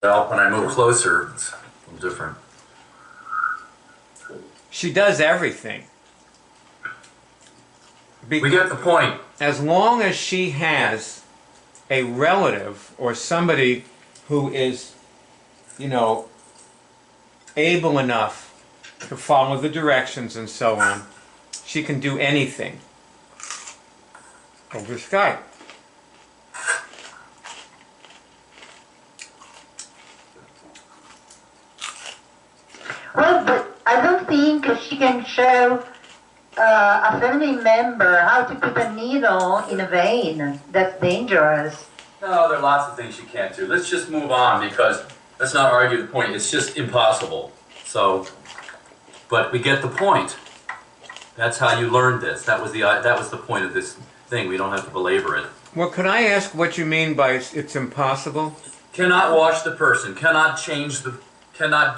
Well, when I move closer, it's a little different. She does everything. We get the point. As long as she has a relative or somebody who is, able enough to follow the directions and so on, she can do anything over Skype. Well, but I don't think she can show a family member how to put a needle in a vein. That's dangerous. No, there are lots of things you can't do. Let's just move on because let's not argue the point. It's just impossible. So, but we get the point. That's how you learned this. That was the point of this thing. We don't have to belabor it. Well, could I ask what you mean by it's impossible? Cannot wash the person. Cannot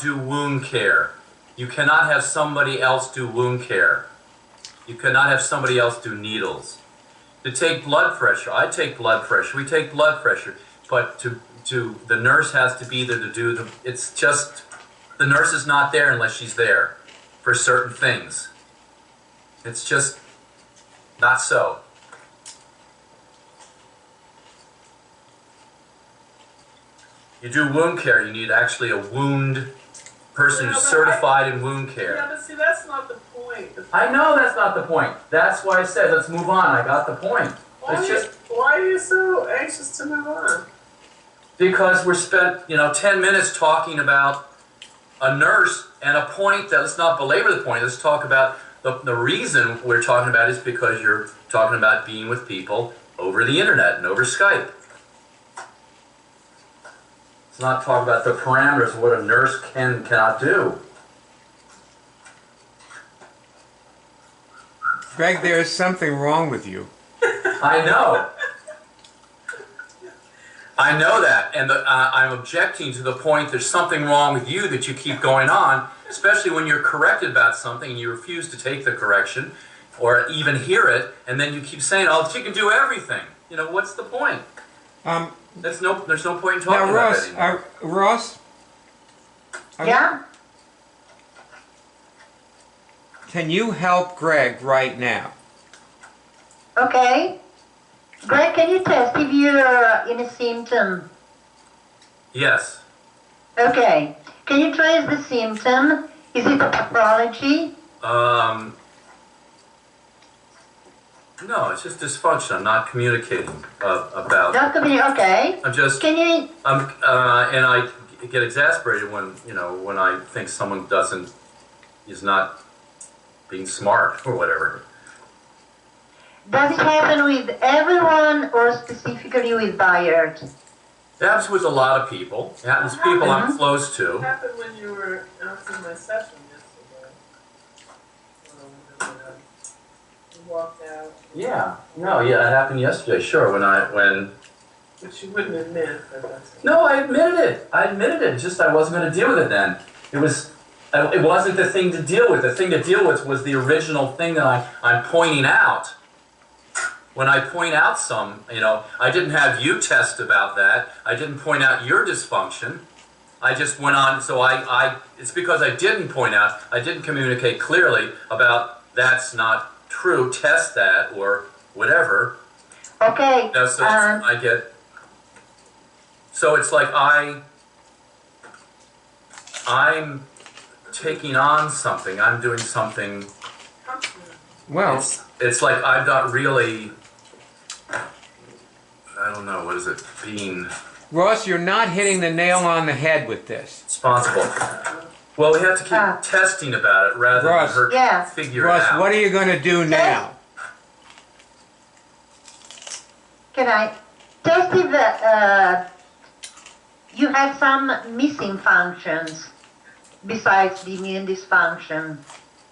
do wound care. You cannot have somebody else do wound care. You cannot have somebody else do needles. To take blood pressure, I take blood pressure. We take blood pressure, but the nurse has to be there to do the. It's just the nurse is not there unless she's there for certain things. It's just not so. You do wound care, you need actually a wound person who's certified in wound care. Yeah, but see, that's not the point. I know that's not the point. That's why I said let's move on. I got the point. Why are you so anxious to move on? Because we're spent, 10 minutes talking about a nurse and a point that, let's not belabor the point, let's talk about the reason we're talking about is because you're talking about being with people over the internet and over Skype. Let's not talk about the parameters of what a nurse cannot do. Greg, there is something wrong with you. I know. I know that, and I'm objecting to the point there's something wrong with you that you keep going on, especially when you're corrected about something and you refuse to take the correction or even hear it, and then you keep saying, oh, she can do everything. What's the point? There's no point in talking about that anymore. Ross? Yeah? Can you help Greg right now? Okay. Greg, can you test if you're in a symptom? Yes. Okay. Can you trace the symptom? Is it a pathology? No, it's just dysfunction. I'm not communicating about. Not communicating. Okay. I'm just. Can you? And I get exasperated when I think someone is not being smart or whatever. Does it happen with everyone or specifically with Bayard? It happens with a lot of people. It happens with people I'm close to. It happened when you were out in my session yesterday. You walked out. Yeah. No. Yeah. It happened yesterday. Sure. When. Which you wouldn't admit. But that's No, I admitted it. It's just I wasn't going to deal with it then. It wasn't the thing to deal with. The thing to deal with was the original thing that I'm pointing out. When I point out I didn't have you test about that. I didn't point out your dysfunction. I just went on. So it's because I didn't point out, I didn't communicate clearly about that's not true, test that, or whatever. Okay. So it's like I'm taking on something. I'm doing something. Well, it's like I'm not really. I don't know. What is it? Being Ross, you're not hitting the nail on the head with this. responsible. Well, we have to keep testing about it rather Ross, than her figure it Ross, out. what are you going to do now? Can I test if you have some missing functions besides the immune dysfunction?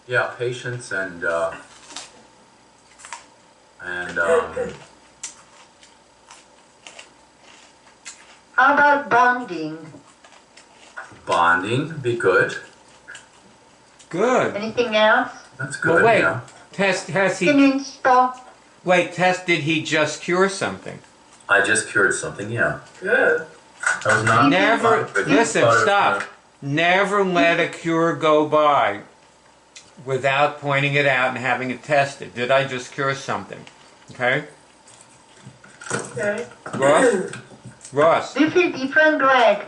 Yeah, patience and How about bonding? bonding be good. Good. Anything else? That's good. Well, wait. Yeah. Has Can he? you install? Wait, did he just cure something? I just cured something. Yeah. good. I was not. Never, listen, But, stop. Never let a cure go by without pointing it out and having it tested. Did I just cure something? Okay? Okay. Ross? Ross? Do you feel different, Greg?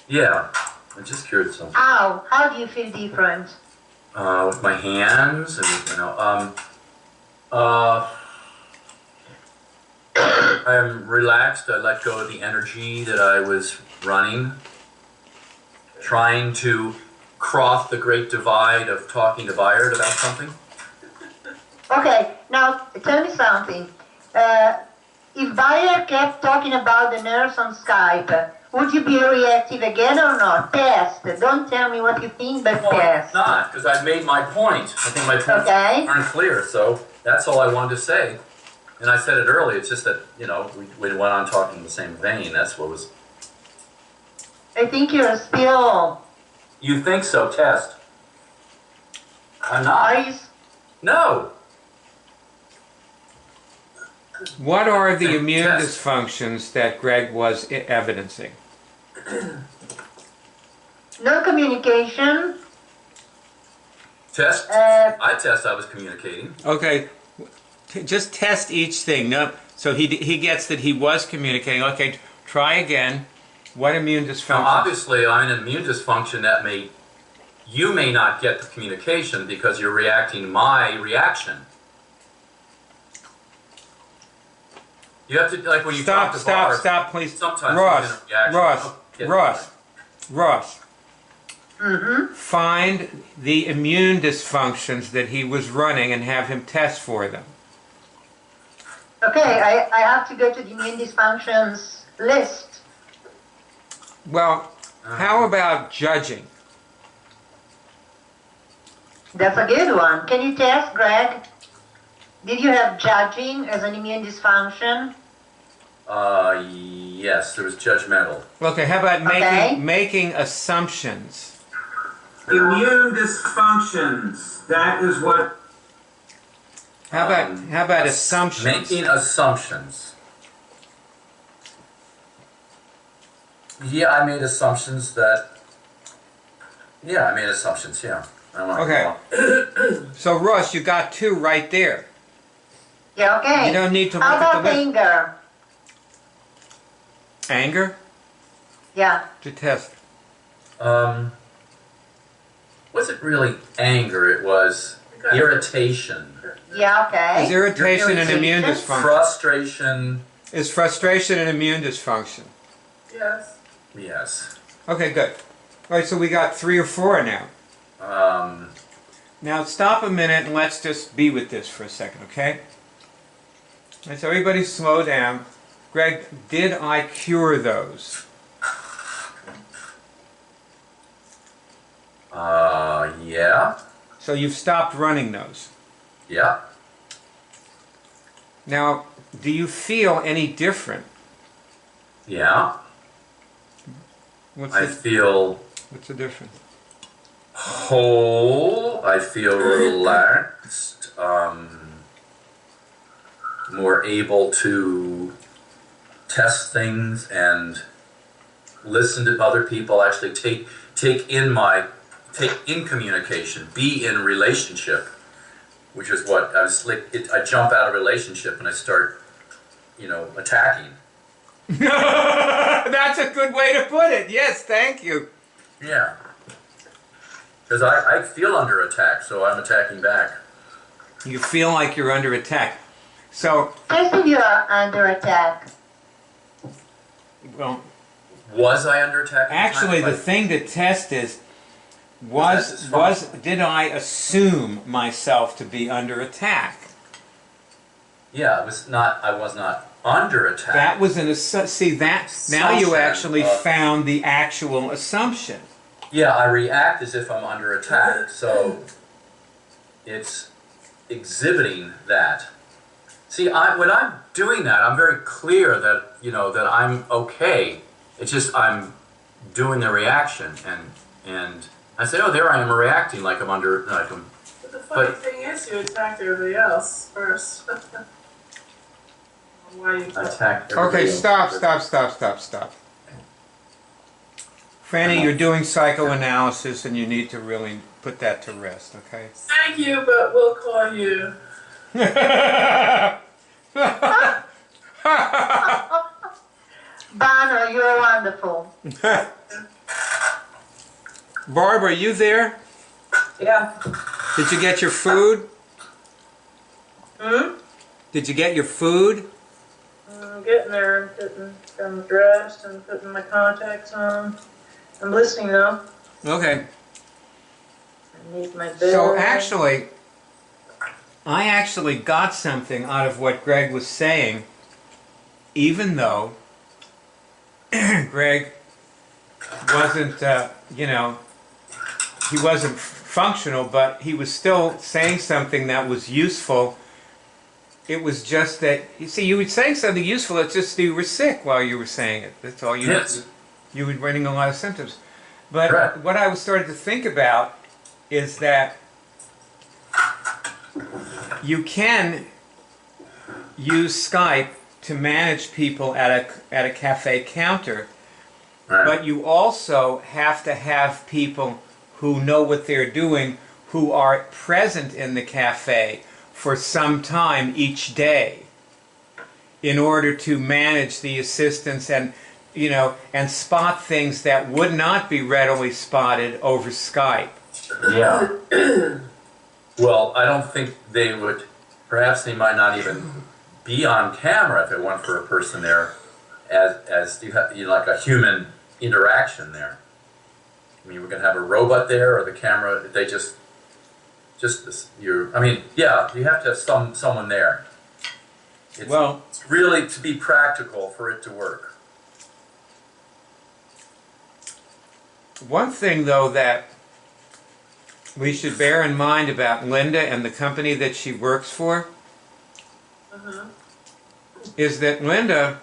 Yeah, I just cured something. How? How do you feel different? With my hands and I'm relaxed. I let go of the energy that I was running, trying to cross the great divide of talking to Bayard about something. Okay, now tell me something. If Bayer kept talking about the nurse on Skype, would you be reactive again or not? Test. Don't tell me what you think, but No, test. not, because I made my point. I think my points Okay. aren't clear, so that's all I wanted to say. And I said it earlier, it's just that, we went on talking in the same vein. That's what was... I think you're still. You think so, test. I'm not. Are you? No. What are the immune Test. dysfunctions that Greg was evidencing? No communication. Test. Uh, I was communicating. Okay, just test each thing. No, so he gets that he was communicating. Okay, try again. What immune Now, dysfunction? obviously, I'm an immune dysfunction that you may not get the communication because you're reacting my reaction. You have to, like when you talk to bars, Stop, please. sometimes Ross, you get a reaction. Ross, Oh, yeah. Ross. mm-hmm. Find the immune dysfunctions that he was running and have him test for them. Okay, I have to go to the immune dysfunctions list. Well, how about judging? That's a good one. Can you test, Greg? Did you have judging as an immune dysfunction? Yes, there was judgmental. Okay, how about Okay. making assumptions? Immune dysfunctions. That is what. How about assumptions? Making assumptions. Yeah, I made assumptions that. Yeah, I made assumptions. Yeah. I'm not Okay. wrong. So Ross, you got two right there. Yeah, okay. You don't need to How look at about the list. anger? Anger Yeah. to test. Wasn't really anger. It was irritation, Yeah, okay. Is irritation an immune Irritation? dysfunction? frustration. Is frustration an immune dysfunction? Yes. Yes. Okay, good. All right, so we got 3 or 4 now. Now stop a minute and let's just be with this for a second, okay? All right, so everybody slow down. Greg, did I cure those? Yeah. So you've stopped running those. Yeah. Now, do you feel any different? Yeah. What's I feel the difference? whole. I feel relaxed. More able to test things and listen to other people. Actually, take in communication. Be in relationship, which is what I was like. I jump out of relationship and I start, attacking. That's a good way to put it. Yes, thank you. Yeah. Because I feel under attack, so I'm attacking back. You feel like you're under attack. So, Test if you are under attack. well, Was I under attack? actually, the thing to test is, did I assume myself to be under attack? Yeah, I was not under attack. That was see that now you Assumption actually of- found the actual assumption. Yeah, I react as if I'm under attack, so it's exhibiting that. See, when I'm doing that, I'm very clear that that I'm okay. It's just I'm doing the reaction, and I say, oh, there I am reacting like I'm under, like I'm. But the funny But- thing is, you attacked everybody else first. Why you I attack. Okay, everybody else. stop. Franny, you're doing psychoanalysis and you need to really put that to rest, okay? Thank you, but we'll call you. Banner, you're wonderful. Barb, are you there? Yeah. Did you get your food? Hmm? Did you get your food? I'm getting there. I'm dressed and putting my contacts on. I'm listening though. Okay. I need my bell. So actually, I actually got something out of what Greg was saying, even though Greg wasn't, he wasn't functional, but he was still saying something that was useful. It was just that, you see, you were saying something useful, it's just you were sick while you were saying it. That's all you Yes. You were running a lot of symptoms. But Right. what I was starting to think about is that you can use Skype to manage people at a cafe counter, Right. but you also have to have people who know what they're doing, who are present in the cafe for some time each day in order to manage the assistants and and spot things that would not be readily spotted over Skype. Yeah. Well, I don't think they would. Perhaps they might not even be on camera if it weren't for a person there, as you have like a human interaction there. I mean, we're gonna have a robot there, or the camera. They just this. I mean, yeah, you have to have someone there. It's really to be practical for it to work. One thing, though, that we should bear in mind about Linda and the company that she works for is that Linda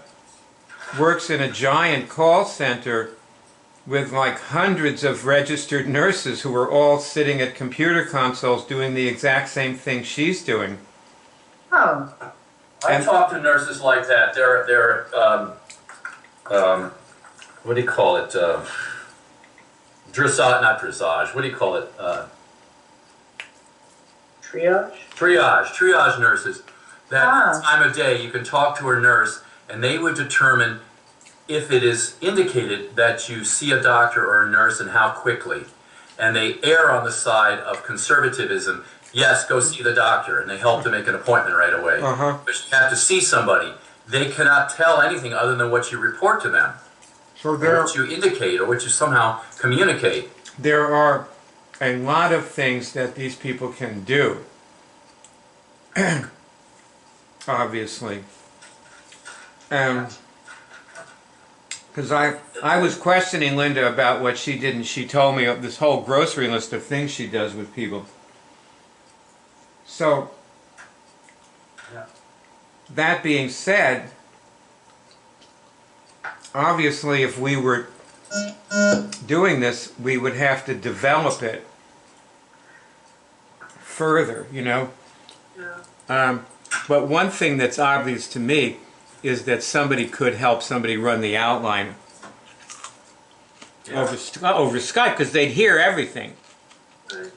works in a giant call center with like hundreds of registered nurses who are all sitting at computer consoles doing the exact same thing she's doing. Oh, I talk to nurses like that. They're what do you call it? Dressage, not dressage. What do you call it? Triage? Triage nurses. That time of day, you can talk to a nurse, and they would determine if it is indicated that you see a doctor or a nurse and how quickly. And they err on the side of conservatism. Yes, go see the doctor, and they help to make an appointment right away. But you have to see somebody. They cannot tell anything other than what you report to them, So or what you indicate, or what you somehow communicate. there are a lot of things that these people can do, obviously. Because I was questioning Linda about what she did, and she told me this whole grocery list of things she does with people. So, that being said, obviously if we were doing this, we would have to develop it further, Yeah. But one thing that's obvious to me is that somebody could help somebody run the outline over Skype, because they'd hear everything. Right.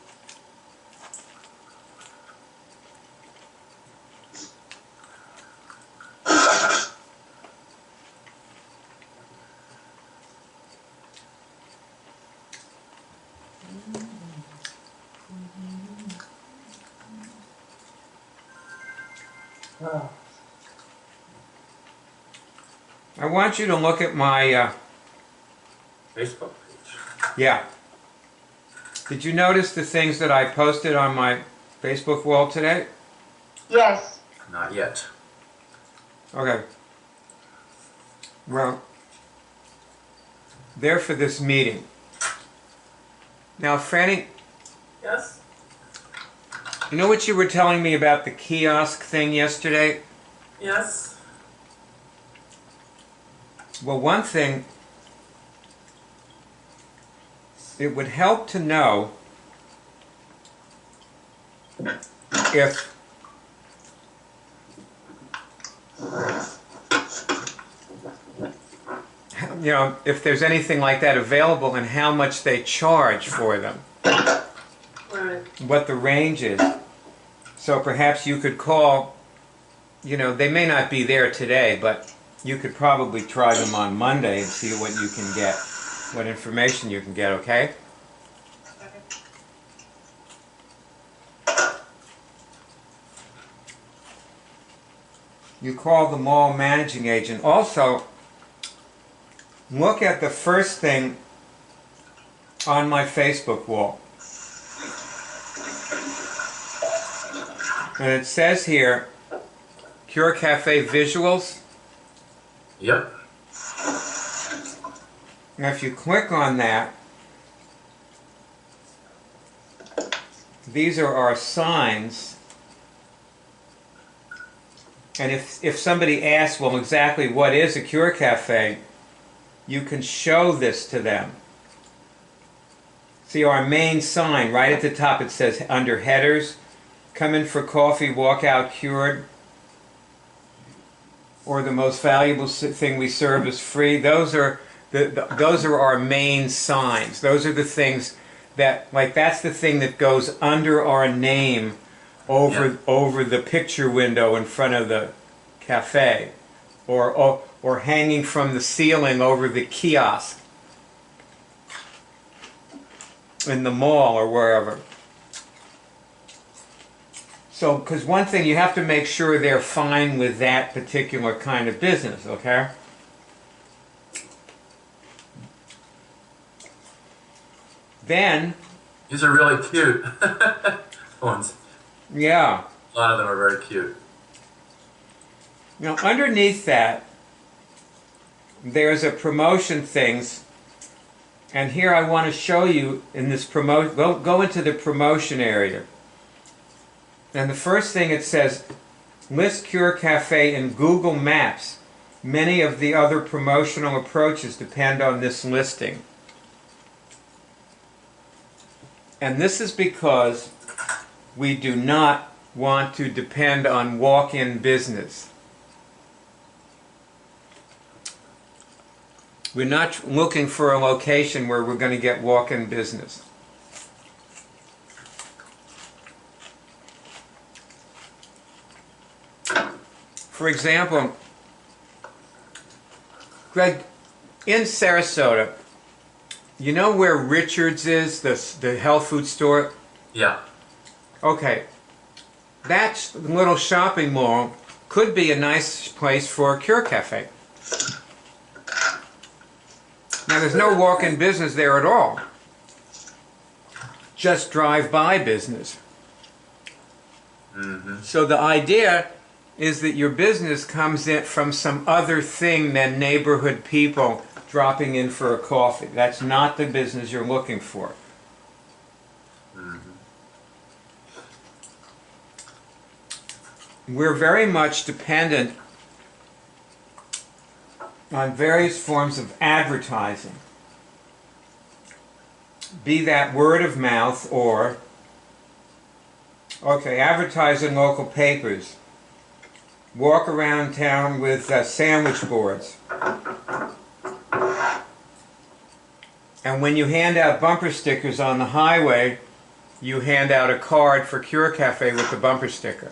I want you to look at my, Facebook page. yeah. Did you notice the things that I posted on my Facebook wall today? yes. Not yet. Okay. Well, they're for this meeting. Now, Franny, Yes? you know what you were telling me about the kiosk thing yesterday? Yes? Well, one thing, it would help to know if you know, if there's anything like that available and how much they charge for them, Right. what the range is. So perhaps you could call, you know, they may not be there today, but you could probably try them on Monday and see what you can get, what information you can get, okay? You call the mall managing agent. Also, look at the first thing on my Facebook wall. And it says here, Cure Cafe visuals. Yep. Now if you click on that, these are our signs. And if somebody asks, well, exactly what is a Cure Cafe, you can show this to them. See our main sign, right at the top, it says under headers, come in for coffee, walk out cured, or the most valuable thing we serve is free. Those are those are our main signs. Those are the things that, like, that's the thing that goes under our name over the picture window in front of the cafe, or hanging from the ceiling over the kiosk in the mall or wherever. So, because one thing, you have to make sure they're fine with that particular kind of business, okay? Then, These are really cute ones. yeah. A lot of them are very cute. Now, underneath that, there's a promotion things, and here I want to show you in this go into the promotion area. And the first thing it says, list Cure Cafe in Google Maps. Many of the other promotional approaches depend on this listing. And this is because we do not want to depend on walk-in business. We're not looking for a location where we're going to get walk-in business. For example, Greg, in Sarasota, you know where Richard's is, the health food store? Yeah. Okay, that little shopping mall could be a nice place for a Cure Cafe. Now there's no walk-in business there at all, just drive-by business. Mm-hmm. So the idea is that your business comes in from some other thing than neighborhood people dropping in for a coffee. That's not the business you're looking for. Mm-hmm. We're very much dependent on various forms of advertising, be that word of mouth or, okay, advertise in local papers, walk around town with sandwich boards, and when you hand out bumper stickers on the highway, you hand out a card for Cure Cafe with the bumper sticker.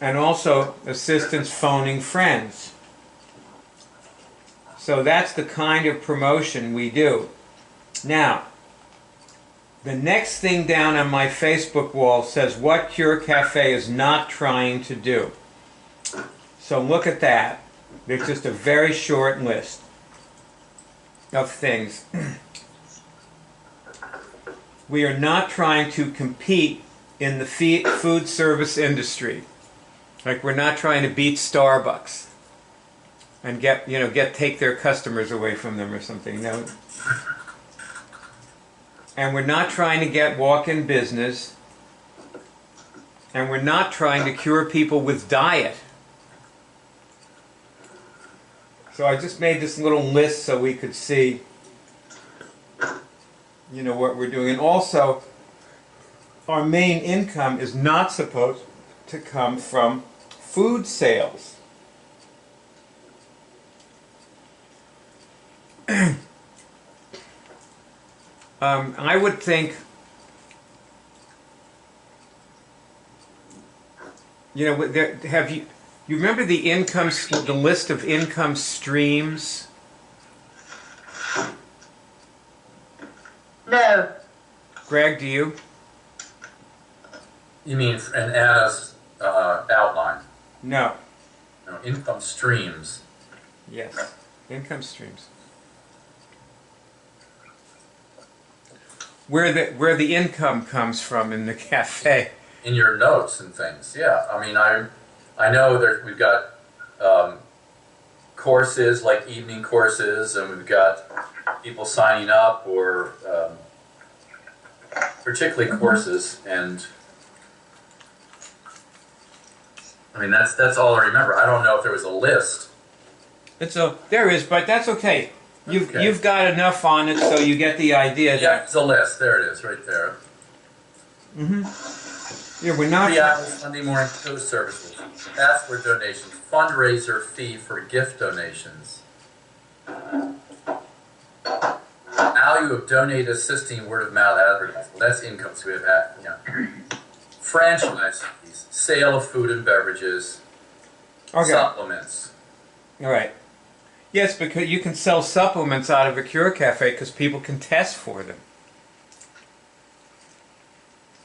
And also assistance phoning friends. So that's the kind of promotion we do. Now, the next thing down on my Facebook wall says what Cure Cafe is not trying to do. So look at that. There's just a very short list of things. We are not trying to compete in the food service industry. Like, we're not trying to beat Starbucks and take their customers away from them or something. No. And we're not trying to get walk-in business. And we're not trying to cure people with diet. So I just made this little list so we could see, what we're doing. And also, our main income is not supposed to come from food sales. I would think, you know, you remember the the list of income streams? No. Greg, do you? You mean an Anna's outline? No. No, income streams. Yes. Income streams. Where the income comes from in the cafe. In your notes and things, yeah. I mean, I know that we've got courses like evening courses, and we've got people signing up, or particularly courses, and I mean that's all I remember. I don't know if there was a list. There is, but that's okay. Okay. You've got enough on it, so you get the idea. Yeah, it's a list. There it is, right there. Yeah, we're not. 3 hours Sunday morning food services. Ask for donations. Fundraiser fee for gift donations. Value of donate assisting word of mouth advertising. Well, that's income. So we have franchise fees, sale of food and beverages, Okay. supplements. All right. Yes, because you can sell supplements out of a Cure Cafe because people can test for them.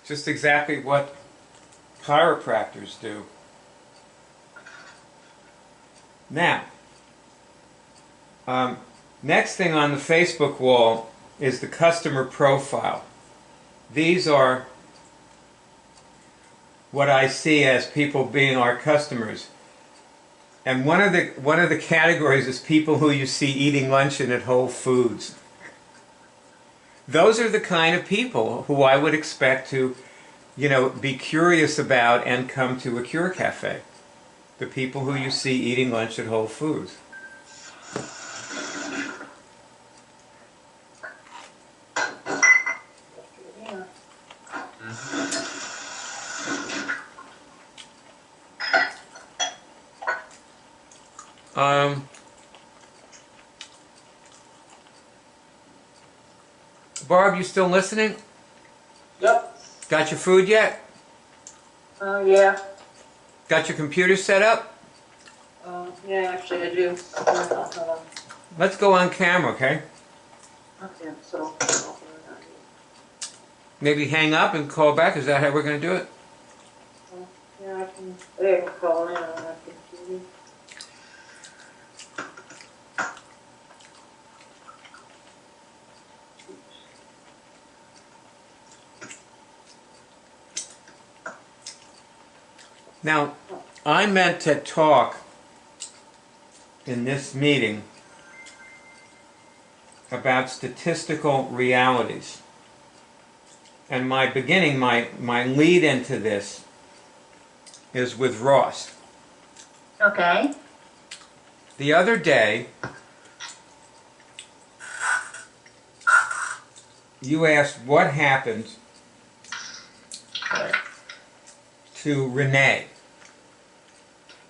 Just exactly what chiropractors do. Now, next thing on the Facebook wall is the customer profile. These are what I see as people being our customers. And one of the categories is people who you see eating luncheon at Whole Foods. Those are the kind of people who I would expect to, you know, be curious about and come to a Cure Cafe. The people who you see eating lunch at Whole Foods. Barb, you still listening? Yep. Got your food yet? Yeah. Got your computer set up? Yeah, actually I do. Hold on. Let's go on camera, okay? Okay, so. Maybe hang up and call back. Is that how we're going to do it? Yeah, I can call in on that computer. Now, I meant to talk in this meeting about statistical realities. And my lead into this is with Ross. Okay. The other day, you asked what happened to Renee.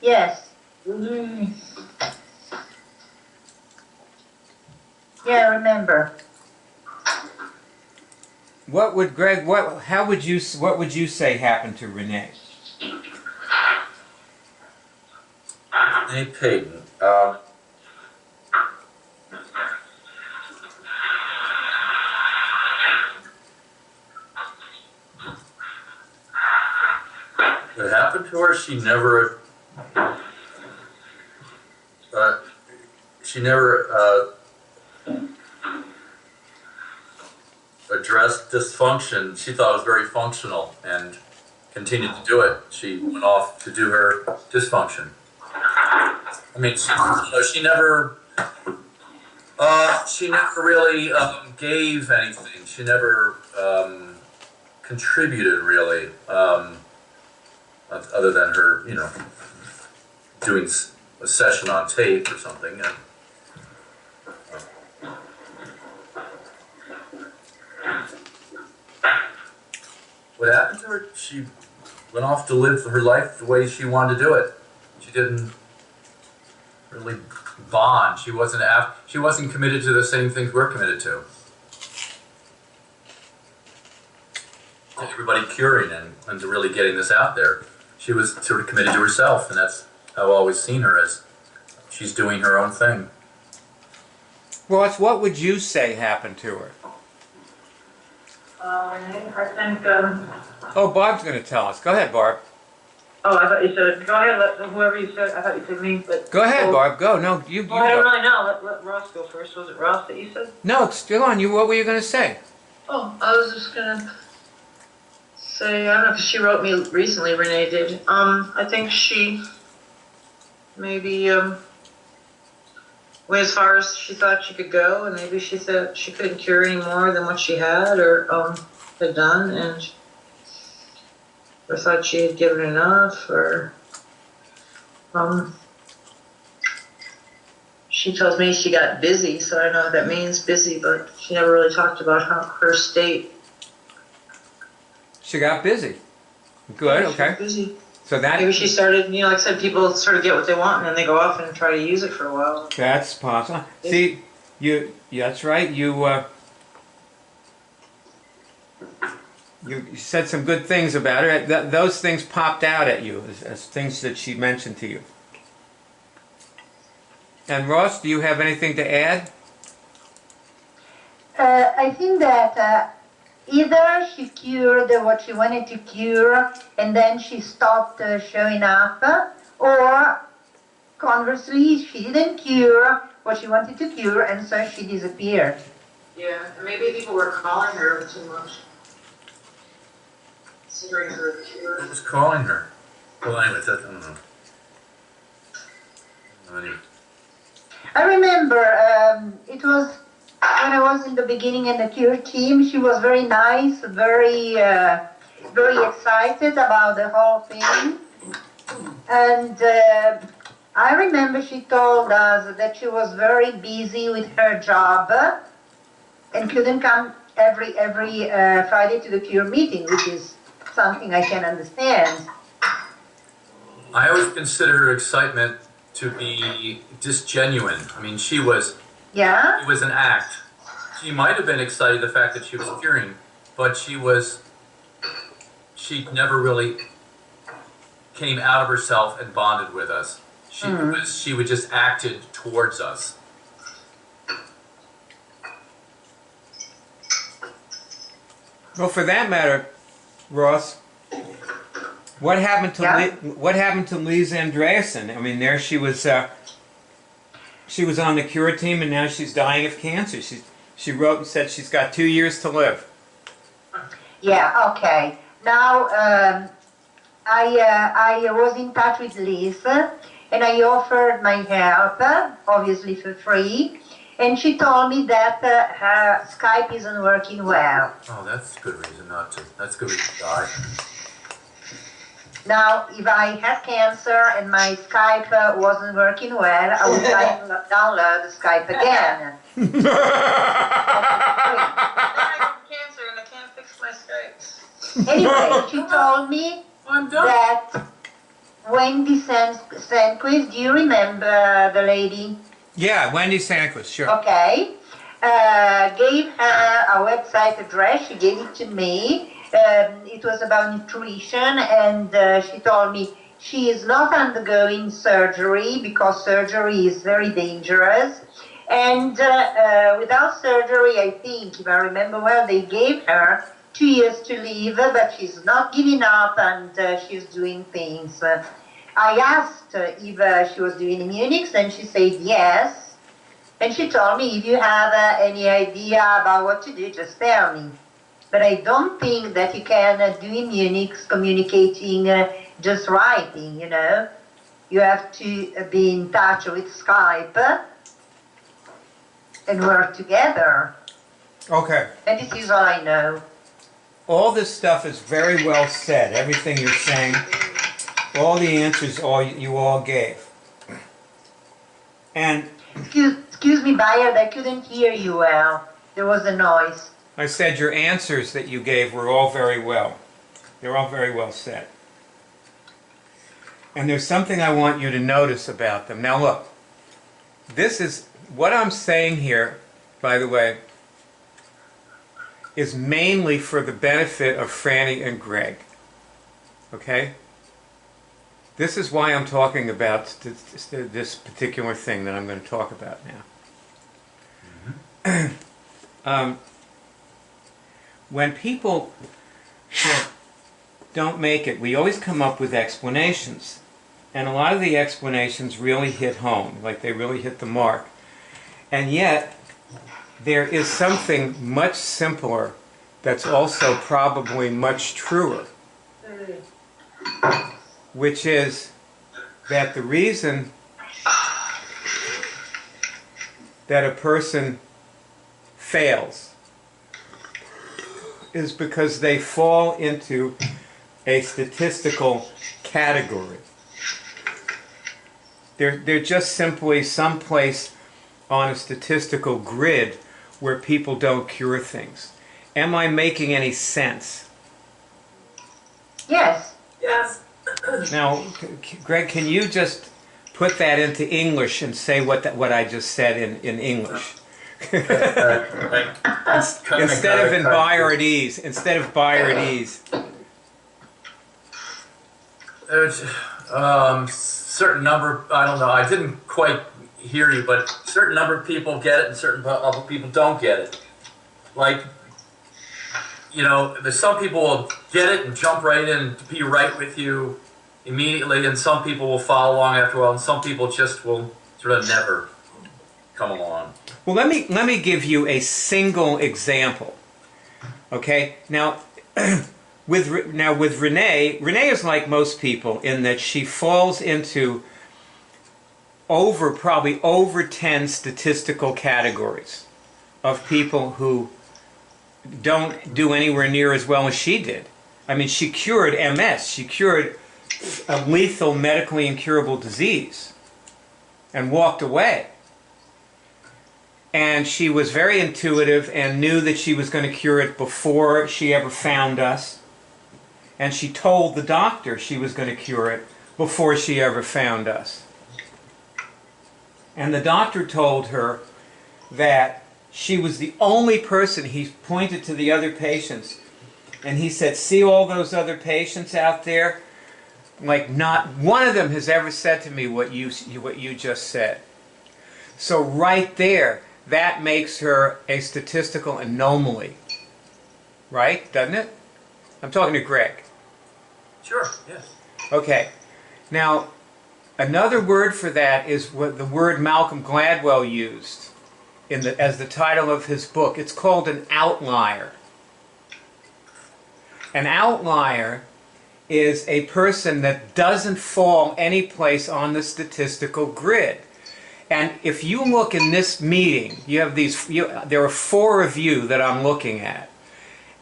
Yes. Yeah, I remember. What would what would you say happened to Renee? Hey, Peyton. What happened to her? She never addressed dysfunction. She thought it was very functional and continued to do it. She went off to do her dysfunction. I mean, she never really gave anything. She never contributed really, other than her, doing a session on tape or something. what happened to her? She went off to live her life the way she wanted to do it. She didn't really bond. She wasn't committed to the same things we're committed to. Everybody curing and to really getting this out there. She was sort of committed to herself, and that's how I've always seen her, as she's doing her own thing. Ross, what would you say happened to her? I think, Oh, Barb's going to tell us. Go ahead, Barb. oh, I thought you said, go ahead, let whoever you said, I thought you said me, but. Go ahead, oh, Barb. Go. No, you Oh, I don't go. really know, let Ross go first. Was it Ross that you said? No, still on. What were you going to say? Oh, I was just gonna say, I don't know if she wrote me recently, Renee did. I think she maybe, went as far as she thought she could go, and maybe she thought she couldn't cure any more than what she had or, had done, and or thought she had given enough, or, she tells me she got busy, so I don't know what that means, busy, but she never really talked about how her state. She got busy. Good, She was okay. busy. So Maybe she that started, like I said, people sort of get what they want and then they go off and try to use it for a while. that's possible. See, that's right. You said some good things about her. Those things popped out at you as things that she mentioned to you. And Ross, do you have anything to add? I think that either she cured what she wanted to cure and then she stopped showing up, or conversely, she didn't cure what she wanted to cure and so she disappeared. Yeah, maybe people were calling her too much. Considering her cure. Who was calling her? Well, anyway, I don't know. Anyway. I remember it was when I was in the beginning in the cure team. She was very nice, very excited about the whole thing. And I remember she told us that she was very busy with her job and couldn't come every Friday to the cure meeting, which is something I can understand. I always consider her excitement to be disgenuine. I mean, Yeah? it was an act. She might have been excited the fact that she was curing, but she never really came out of herself and bonded with us. She would just acted towards us. Well, for that matter, Ross, what happened to Yeah. what happened to Lisa Andreasen? I mean, there she was on the cure team, and now she's dying of cancer. She wrote and said she's got 2 years to live. Yeah, okay. Now, I was in touch with Liz and I offered my help, obviously for free, and she told me that her Skype isn't working well. Oh, that's a good reason not to. That's a good reason to die. Now, if I had cancer and my Skype wasn't working well, I would try to download the Skype again. I have cancer and I can't fix my Skype. Anyway, she told me I'm done. that Wendy Sandquist, do you remember the lady? Yeah, Wendy Sandquist, sure. Okay. Gave her a website address. She gave it to me. It was about nutrition, and she told me she is not undergoing surgery because surgery is very dangerous. And without surgery, I think, if I remember well, they gave her 2 years to live, but she's not giving up and she's doing things. I asked if she was doing Immunix, and she said yes. And she told me, if you have any idea about what to do, just tell me. But I don't think that you can do Immunix communicating just writing, you know. You have to be in touch with Skype and work together. Okay. And this is all I know. All this stuff is very well said. Everything you're saying, all the answers you all gave. And Excuse me, Bayard, I couldn't hear you well. There was a noise. I said your answers that you gave were all very well. They're all very well said. And there's something I want you to notice about them. Now look, this is, what I'm saying here, by the way, is mainly for the benefit of Franny and Greg. Okay? This is why I'm talking about this particular thing that I'm going to talk about now. When people don't make it, we always come up with explanations. And a lot of the explanations really hit home, like they really hit the mark. And yet, there is something much simpler that's also probably much truer, which is that the reason that a person fails is because they fall into a statistical category. They're just simply someplace on a statistical grid where people don't cure things. Am I making any sense? Yes. Yes. Now, Greg, can you just put that into English and say what I just said in English? Instead of in Bayardese. Instead of Bayardese. Certain number, I don't know, I didn't quite hear you, but certain number of people get it and certain other people don't get it. Like, you know, there's some people will get it and jump right in and be right with you immediately, and some people will follow along after a while, and some people just will sort of never come along. Well, let me give you a single example. Okay? Now, with Renee is like most people in that she falls into probably over 10 statistical categories of people who don't do anywhere near as well as she did. I mean, she cured MS. She cured a lethal, medically incurable disease and walked away. And she was very intuitive and knew that she was going to cure it before she ever found us. And she told the doctor she was going to cure it before she ever found us. And the doctor told her that she was the only person. He pointed to the other patients and he said, see all those other patients out there? Like, not one of them has ever said to me what you just said. So right there, that makes her a statistical anomaly. Right? Doesn't it? I'm talking to Greg. Sure, yes. Okay. Now, another word for that is what the word Malcolm Gladwell used as the title of his book. It's called an outlier. An outlier is a person that doesn't fall any place on the statistical grid. And if you look in this meeting, you have there are 4 of you that I'm looking at.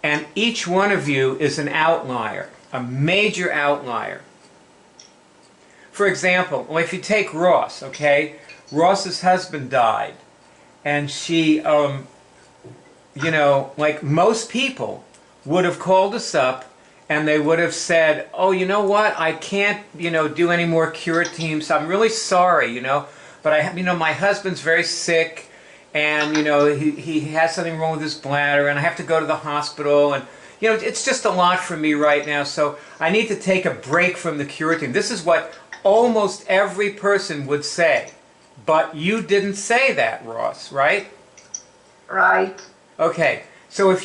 And each one of you is an outlier, a major outlier. For example, well, if you take Ross, okay? Ross's husband died. And she, you know, like most people would have called us up and they would have said, oh, you know what? I can't, you know, do any more cure teams. I'm really sorry, you know. But my husband's very sick, and you know he has something wrong with his bladder, and I have to go to the hospital, and you know it's just a lot for me right now. So I need to take a break from the cure team. This is what almost every person would say, but you didn't say that, Ross, right? Right. Okay. So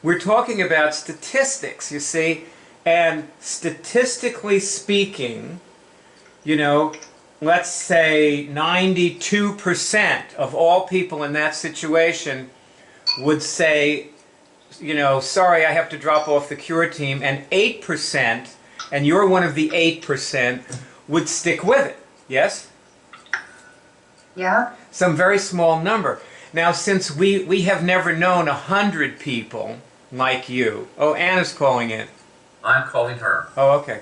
we're talking about statistics, you see, and statistically speaking, you know. Let's say 92% of all people in that situation would say, you know, sorry, I have to drop off the cure team, and 8%, and you're one of the 8%, would stick with it. Yes? Yeah. Some very small number. Now, since we have never known 100 people like you. Oh, Anna's calling in. I'm calling her. Oh, okay.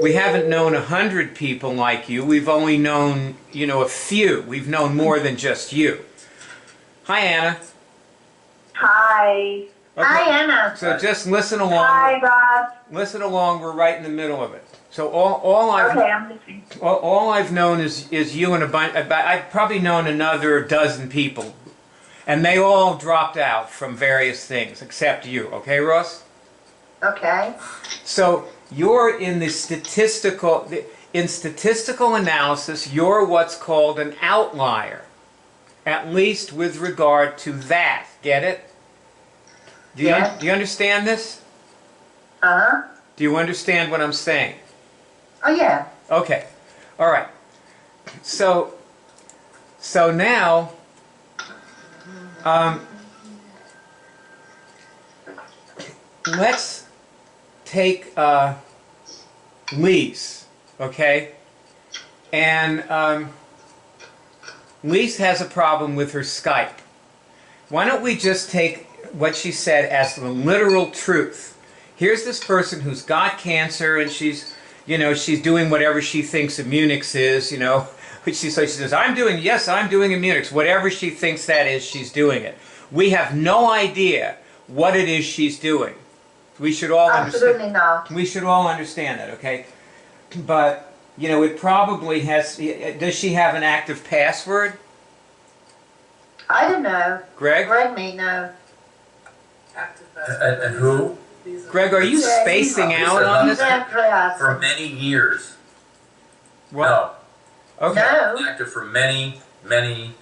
We haven't known 100 people like you. We've only known, you know, a few. We've known more than just you. Hi, Anna. Hi. Hi, Anna. So just listen along. Hi, Rob. Listen along. We're right in the middle of it. So all I'm listening. all I've known is you and a bunch. I've probably known another dozen people, and they all dropped out from various things except you. Okay, Ross? Okay. So you're in the statistical analysis. You're what's called an outlier, at least with regard to that. Get it? Do you Yes. do you understand this? Uh-huh. Do you understand what I'm saying? Oh, yeah. Okay. All right. So now, let's take Lise, okay? And Lise has a problem with her Skype. Why don't we just take what she said as the literal truth? Here's this person who's got cancer, and she's doing whatever she thinks Immunix is, so she says, I'm doing Immunix. Whatever she thinks that is, she's doing it. We have no idea what it is she's doing. We should all Absolutely not. We should all understand that, okay? But, it probably has... Does she have an active password? I don't know. Greg? Greg may know. And who? Greg, are you Yeah, spacing he's out on this? Andreas. For many years. What? Okay. No. No. Active for many, many,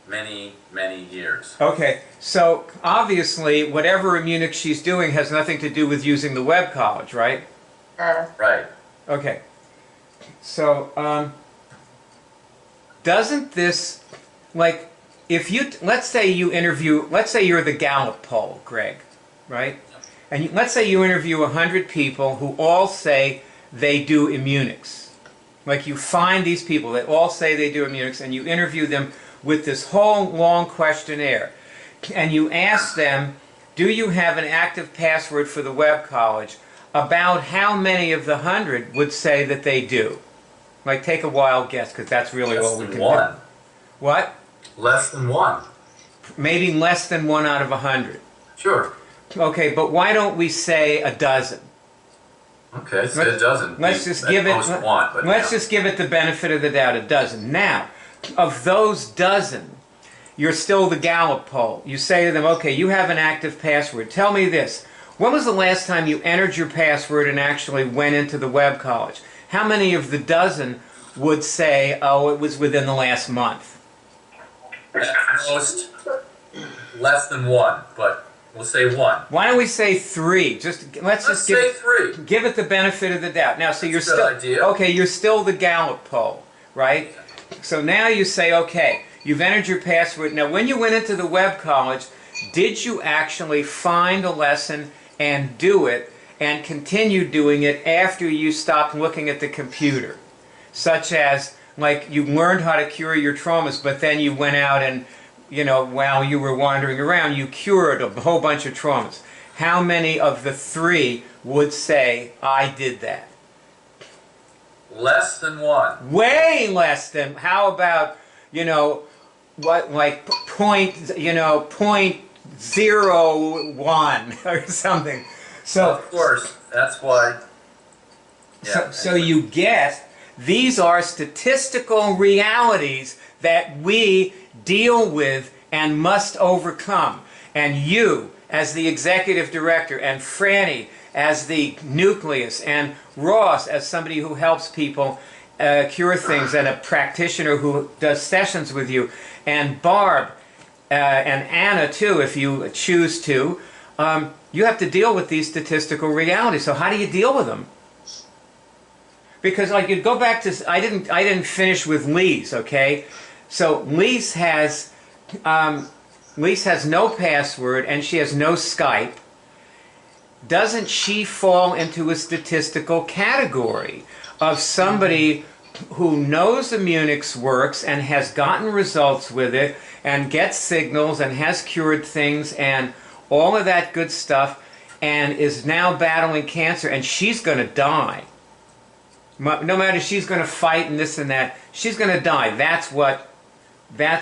many, many years. Okay, so obviously whatever Immunix she's doing has nothing to do with using the web college, right? Right. Okay. So, doesn't this, like, if you, let's say you're the Gallup poll, Greg, right? And let's say you interview 100 people who all say they do Immunix. Like, you find these people that all say they do Immunix, and you interview them with this whole long questionnaire. And you ask them, do you have an active password for the web college? About how many of the 100 would say that they do? Like, take a wild guess, because that's really all we can do. One. What? Less than one. Maybe less than 1 out of 100. Sure. Okay, but why don't we say a dozen? Okay, so it doesn't. Let's just give it. Let's just give it the benefit of the doubt. A dozen. Now, of those dozen, you're still the Gallup poll. You say to them, "Okay, you have an active password. Tell me this: when was the last time you entered your password and actually went into the web college?" How many of the dozen would say, "Oh, it was within the last month"? At most, less than one, but we'll say one. Why don't we say 3? Let's just give say 3. give it the benefit of the doubt. Now, so you're That's a still good idea. okay. You're still the Gallup poll, right? So now you say, okay, you've entered your password. Now, when you went into the web college, did you actually find a lesson and do it and continue doing it after you stopped looking at the computer? Such as, like, you learned how to cure your traumas, but then you went out and, while you were wandering around, you cured a whole bunch of traumas. How many of the 3 would say, I did that? Less than one. Way less than. How about, point 0.01 or something? So, Of course, that's why. Yeah. so you get, these are statistical realities that we deal with and must overcome. And you, as the executive director, and Franny as the nucleus, and Ross as somebody who helps people cure things, and a practitioner who does sessions with you, and Barb and Anna too, if you choose to, you have to deal with these statistical realities. So how do you deal with them? Because, like, you go back to, I didn't finish with Lise, okay? So Lise has no password and she has no Skype. Doesn't she fall into a statistical category of somebody who knows Immunix works and has gotten results with it and gets signals and has cured things and all of that good stuff and is now battling cancer, and she's going to die? No matter, she's going to fight and this and that, she's going to die.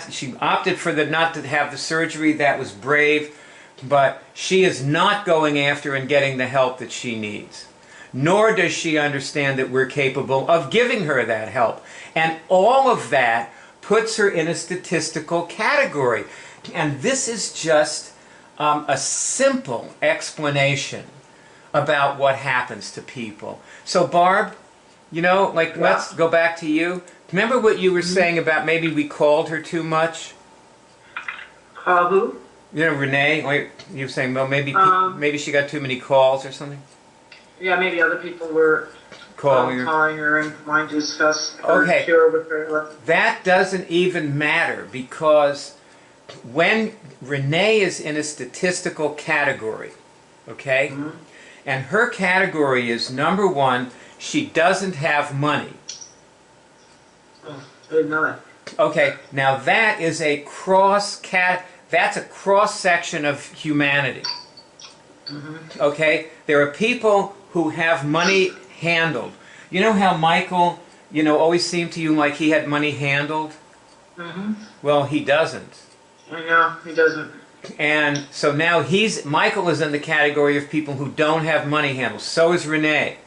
She opted for not to have the surgery. That was brave. but she is not going after and getting the help that she needs. Nor does she understand that we're capable of giving her that help. And all of that puts her in a statistical category. And this is just a simple explanation about what happens to people. So Barb, you know, like, let's go back to you. Remember what you were saying about maybe we called her too much? Who? You know, Renee, like you were saying, well, maybe maybe she got too many calls or something? Yeah, maybe other people were Calling her. calling her and wanting to discuss Okay. her cure with her. That doesn't even matter, because when Renee is in a statistical category, okay, and her category is, number one, she doesn't have money. I didn't know that. Okay, now that is a that's a cross section of humanity. Okay, there are people who have money handled. You know how Michael, you know, always seemed to you like he had money handled? Well, he doesn't. I know, he doesn't. And so now Michael is in the category of people who don't have money handled. So is Renee.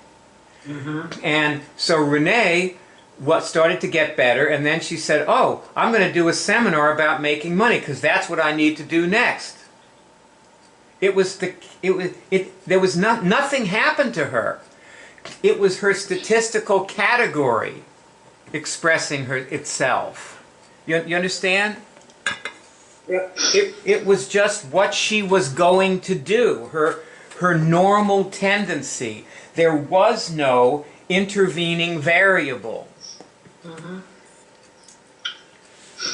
And so Renee started to get better, and then she said, oh, I'm going to do a seminar about making money because that's what I need to do next. Nothing happened to her. It was her statistical category expressing itself. You understand? Yep. It was just what she was going to do, her normal tendency. There was no intervening variable.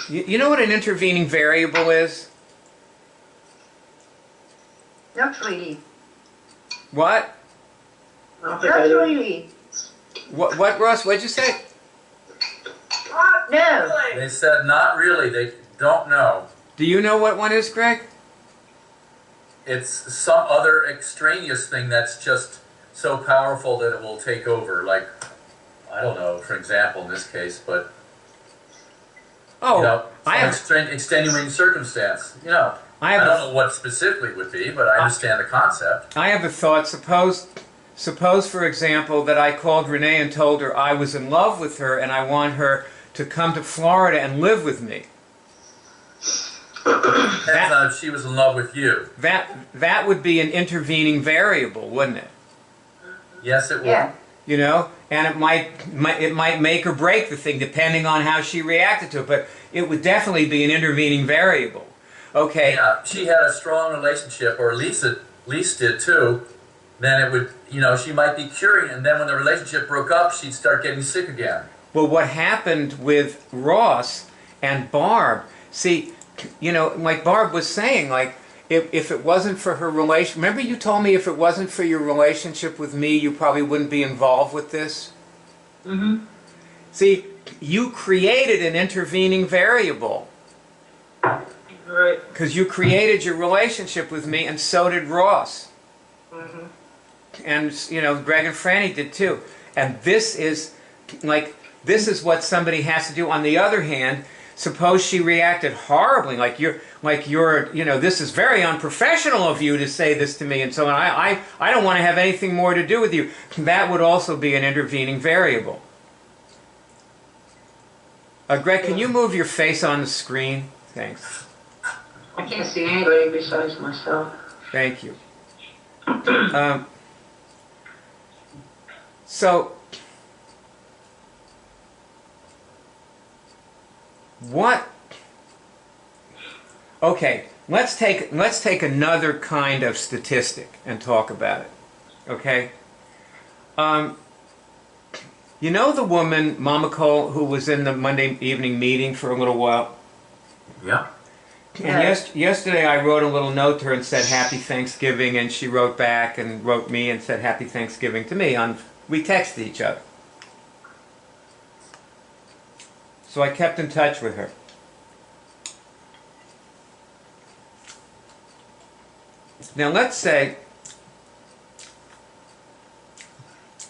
You know what an intervening variable is? Not really. What? I don't think I Not do. really. What, Ross? What'd you say? No. They said not really. They don't know. Do you know what one is, Greg? It's some other extraneous thing that's just so powerful that it will take over. Like, I don't know, for example, in this case, but Oh, you know, I some have, extenuating circumstance. You know, I I have don't a, know what specifically would be, but I understand the concept. I have a thought. Suppose, for example, that I called Renee and told her I was in love with her and I want her to come to Florida and live with me. Depends on if she was in love with you. That would be an intervening variable, wouldn't it? Yes, it would. Yeah. You know, and it might make or break the thing depending on how she reacted to it, but it would definitely be an intervening variable. Okay. Yeah, she had a strong relationship, or Lisa did too. Then it would, you know, she might be curing, and then when the relationship broke up, she'd start getting sick again. Well, what happened with Ross and Barb, see, you know, like Barb was saying, like, if it wasn't for her relation, remember you told me if it wasn't for your relationship with me, you probably wouldn't be involved with this? See, you created an intervening variable. Right. Because you created your relationship with me, and so did Ross. And, you know, Greg and Franny did too. And this is what somebody has to do. On the other hand, suppose she reacted horribly, like you're, you know, this is very unprofessional of you to say this to me, and so I don't want to have anything more to do with you. That would also be an intervening variable. Greg, can you move your face on the screen? Thanks. I can't see anybody besides myself. Thank you. So, what? Okay, let's take another kind of statistic and talk about it. Okay. You know the woman, Mama Cole, who was in the Monday evening meeting for a little while? Yeah. And yesterday I wrote a little note to her and said Happy Thanksgiving, and she wrote back and wrote me and said Happy Thanksgiving to me. We texted each other. So I kept in touch with her. Now let's say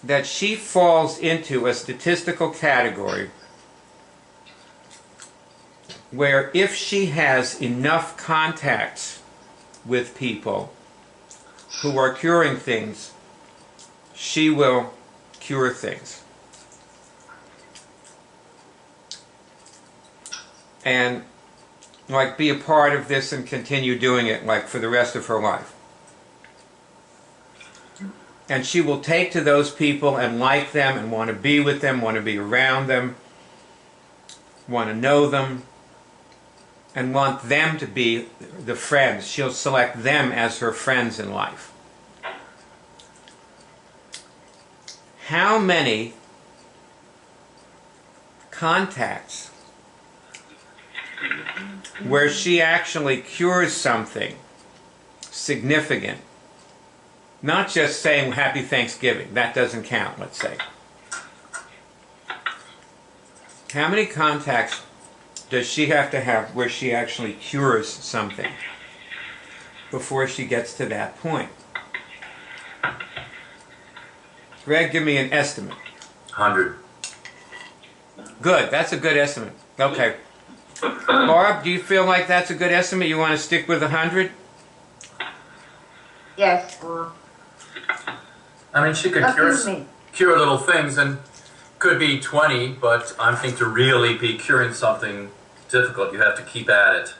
that she falls into a statistical category where if she has enough contacts with people who are curing things, she will cure things. And like be a part of this and continue doing it like for the rest of her life. And she will take to those people and like them and want to be with them, want to be around them, want to know them, and want them to be the friends. She'll select them as her friends in life. How many contacts where she actually cures something significant, not just saying Happy Thanksgiving, that doesn't count, let's say. How many contacts does she have to have where she actually cures something before she gets to that point? Greg, give me an estimate. 100. Good, that's a good estimate. Okay. Barb, do you feel like that's a good estimate? You want to stick with 100? Yes. I mean, she could cure little things, and could be 20, but I think to really be curing something difficult, you have to keep at it.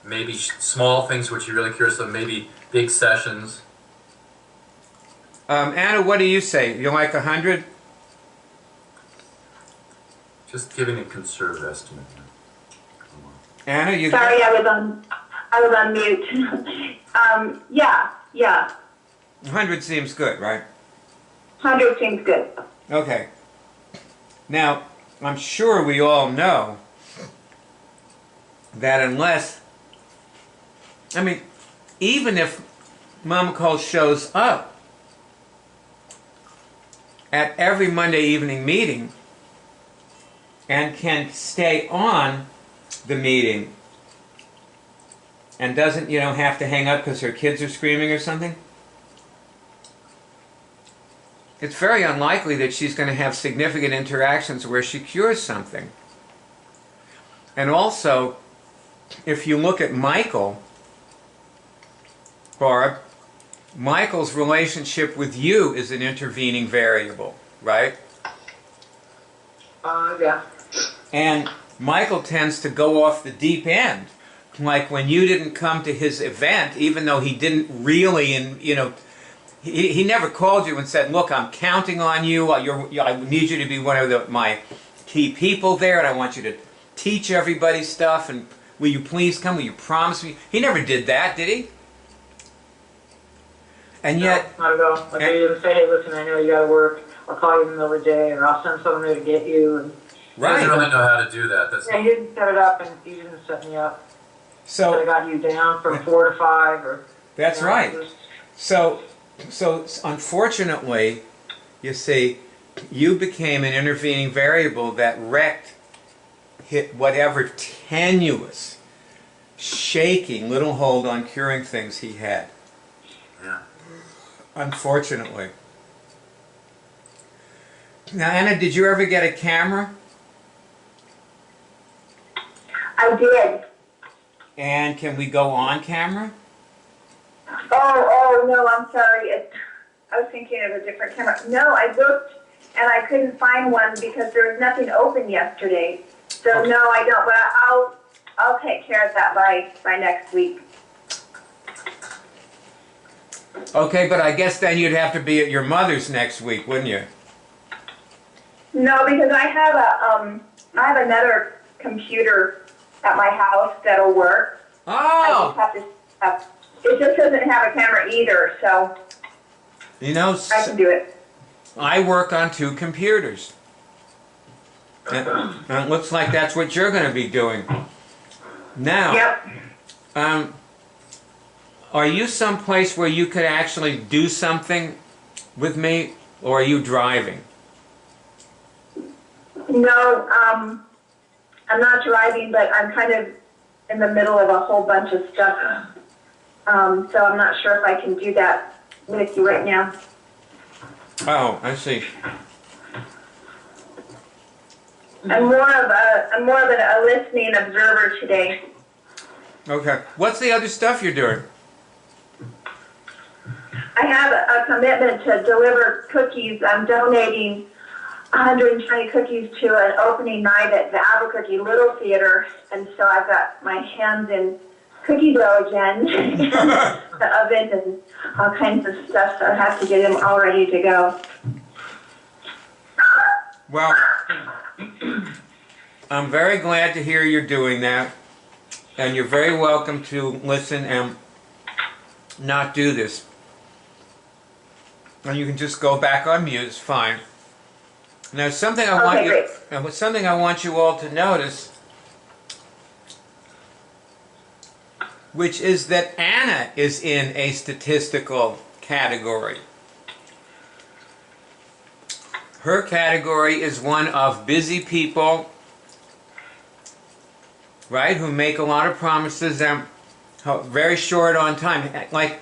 Maybe small things which you really cure, so maybe big sessions. Anna, what do you say? You like 100? Just giving a conservative estimate. Anna, you... Sorry, I was on mute. Yeah. 100 seems good, right? 100 seems good. Okay. Now, I'm sure we all know that unless, I mean, even if Mama Cole shows up at every Monday evening meeting and can stay on the meeting and doesn't, have to hang up because her kids are screaming or something, it's very unlikely that she's going to have significant interactions where she cures something. And also, if you look at Michael, Barb, Michael's relationship with you is an intervening variable, right? Yeah. And Michael tends to go off the deep end. Like when you didn't come to his event, even though he didn't really, he never called you and said, look, I'm counting on you. I need you to be one of my key people there, and I want you to teach everybody stuff, and will you please come? Will you promise me? He never did that, did he? And yet... No, not at all. Like, he didn't say, hey, listen, I know you gotta work. I'll call you in the middle of the day, or I'll send someone there to get you. And He doesn't really know how to do that. yeah, he didn't set it up, and he didn't set me up. So I got you down from 4 to 5, or... That's right. So unfortunately, you see, you became an intervening variable that hit whatever tenuous, shaking little hold on curing things he had. Yeah. Unfortunately. Now, Anna, did you ever get a camera? I did. And can we go on camera? Oh, no, I'm sorry. I was thinking of a different camera. No, I looked and I couldn't find one because there was nothing open yesterday. So Okay. no, I don't. But I'll take care of that by next week. Okay, but I guess then you'd have to be at your mother's next week, wouldn't you? No, because I have another computer at my house that'll work. I Oh! just have to. It just doesn't have a camera either, so I can do it. I work on 2 computers. And it looks like that's what you're going to be doing. Now, Yep. are you someplace where you could actually do something with me, or are you driving? No, I'm not driving, but I'm kind of in the middle of a whole bunch of stuff. So I'm not sure if I can do that with you right now. Oh, I see. I'm more of a listening observer today. Okay. What's the other stuff you're doing? I have a commitment to deliver cookies. I'm donating 120 cookies to an opening night at the Albuquerque Little Theater, and so I've got my hands in cookie dough again, the oven and all kinds of stuff, so I have to get them all ready to go. Well, I'm very glad to hear you're doing that, and you're very welcome to listen and not do this. And you can just go back on mute, it's fine. Now something I want you, something I want you all to notice, which is that Anna is in a statistical category. Her category is one of busy people, right, who make a lot of promises and very short on time. Like,